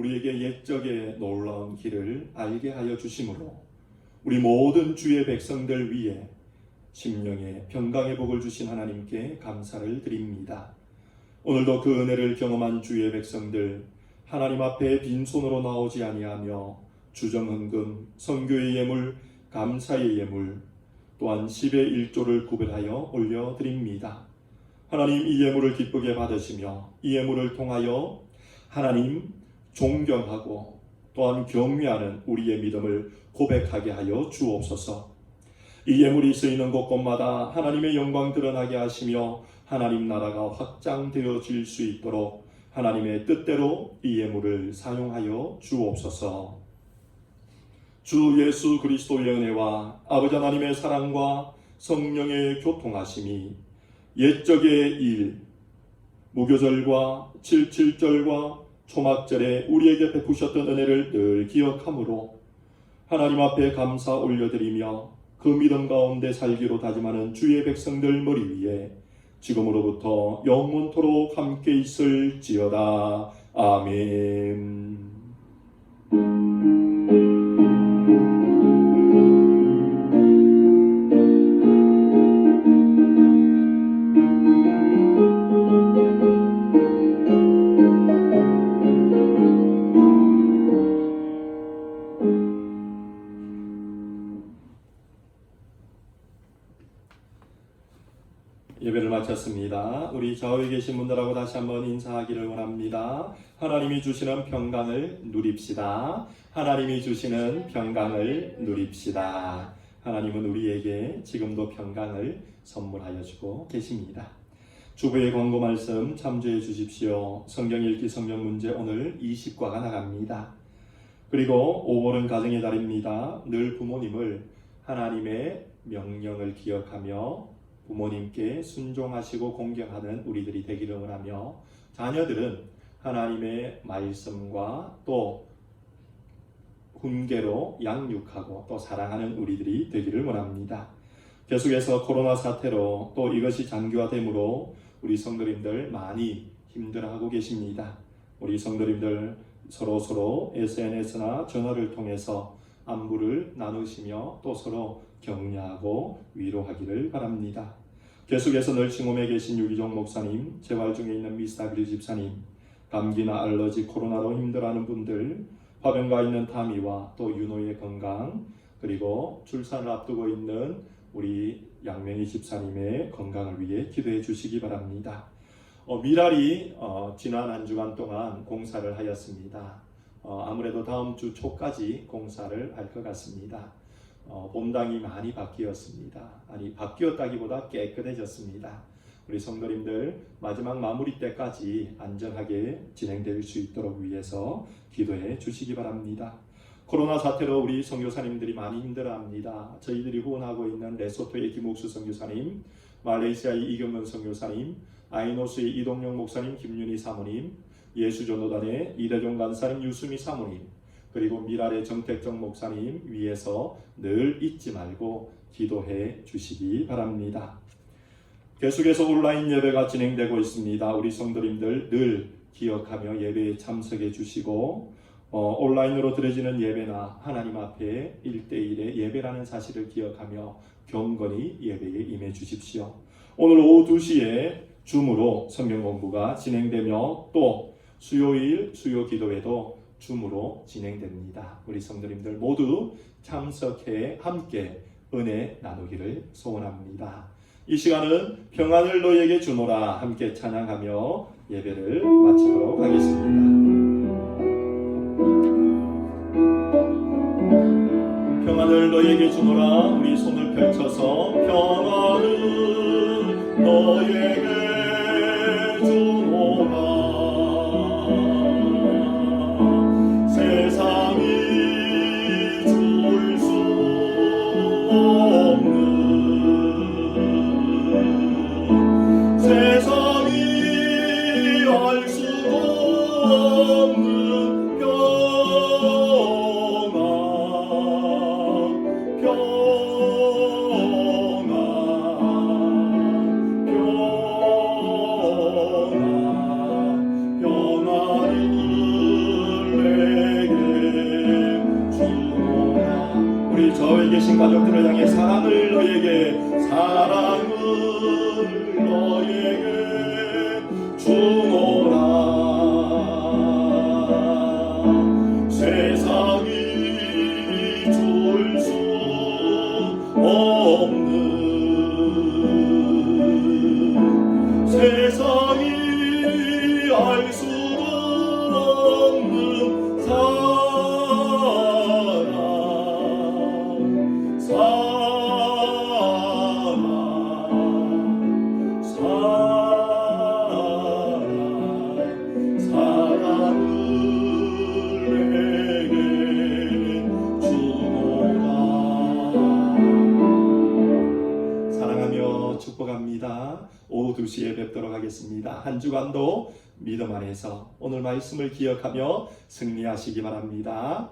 우리에게 옛적의 놀라운 길을 알게 하여 주심으로 우리 모든 주의 백성들 위해 심령의 평강의 복을 주신 하나님께 감사를 드립니다. 오늘도 그 은혜를 경험한 주의 백성들 하나님 앞에 빈손으로 나오지 아니하며 주정헌금, 선교의 예물, 감사의 예물, 또한 10의 1조를 구별하여 올려드립니다. 하나님 이 예물을 기쁘게 받으시며 이 예물을 통하여 하나님 존경하고 또한 경외하는 우리의 믿음을 고백하게 하여 주옵소서. 이 예물이 쓰이는 곳곳마다 하나님의 영광 드러나게 하시며 하나님 나라가 확장되어질 수 있도록 하나님의 뜻대로 이 예물을 사용하여 주옵소서. 주 예수 그리스도의 은혜와 아버지 하나님의 사랑과 성령의 교통하심이 옛적의 일, 무교절과 77절과 초막절에 우리에게 베푸셨던 은혜를 늘 기억함으로 하나님 앞에 감사 올려드리며 그 믿음 가운데 살기로 다짐하는 주의 백성들 머리 위에 지금으로부터 영원토록 함께 있을지어다. 아멘. 예배를 마쳤습니다. 우리 좌우에 계신 분들하고 다시 한번 인사하기를 원합니다. 하나님이 주시는 평강을 누립시다. 하나님이 주시는 평강을 누립시다. 하나님은 우리에게 지금도 평강을 선물하여 주고 계십니다. 주부의 권고 말씀 참조해 주십시오. 성경 읽기 성경 문제 오늘 20과가 나갑니다. 그리고 5월은 가정의 달입니다. 늘 부모님을 하나님의 명령을 기억하며 부모님께 순종하시고 공경하는 우리들이 되기를 원하며 자녀들은 하나님의 말씀과 또 훈계로 양육하고 또 사랑하는 우리들이 되기를 원합니다. 계속해서 코로나 사태로 또 이것이 장기화되므로 우리 성도님들 많이 힘들어하고 계십니다. 우리 성도님들 서로 SNS나 전화를 통해서 안부를 나누시며 또 서로 격려하고 위로하기를 바랍니다. 계속해서 널싱홈에 계신 유기종 목사님, 재활 중에 있는 미스타빌 집사님, 감기나 알러지, 코로나로 힘들어하는 분들, 화병가 있는 타미와 또 윤호의 건강, 그리고 출산을 앞두고 있는 우리 양명희 집사님의 건강을 위해 기도해 주시기 바랍니다. 미랄이 지난 한 주간 동안 공사를 하였습니다. 아무래도 다음 주 초까지 공사를 할 것 같습니다. 본당이 많이 바뀌었습니다. 아니 바뀌었다기보다 깨끗해졌습니다. 우리 성도님들 마지막 마무리 때까지 안전하게 진행될 수 있도록 위해서 기도해 주시기 바랍니다. 코로나 사태로 우리 선교사님들이 많이 힘들어합니다. 저희들이 후원하고 있는 레소토의 김옥수 선교사님, 말레이시아의 이경근 선교사님, 아이노스의 이동영 목사님, 김윤희 사모님, 예수전도단의 이대종 간사님, 유수미 사모님, 그리고 미랄의 정택정 목사님 위해서 늘 잊지 말고 기도해 주시기 바랍니다. 계속해서 온라인 예배가 진행되고 있습니다. 우리 성도님들 늘 기억하며 예배에 참석해 주시고 온라인으로 드려지는 예배나 하나님 앞에 1대1의 예배라는 사실을 기억하며 경건히 예배에 임해 주십시오. 오늘 오후 2시에 줌으로 성경 공부가 진행되며 또 수요일 수요 기도회도 줌으로 진행됩니다. 우리 성도님들 모두 참석해 함께 은혜 나누기를 소원합니다. 이 시간은 평안을 너에게 주노라 함께 찬양하며 예배를 마치도록 하겠습니다. 평안을 너에게 주노라. 우리 손을 펼쳐서 평안을 너에게 주노라. 거리에 계신 가족들을 향해 사랑을 너에게 주노라. 세상이 줄 수 없는, 세상이 알 수도 없는 사랑을 내게 주노라. 사랑하며 축복합니다. 오후 2시에 뵙도록 하겠습니다. 한 주간도 믿음 안에서 오늘 말씀을 기억하며 승리하시기 바랍니다.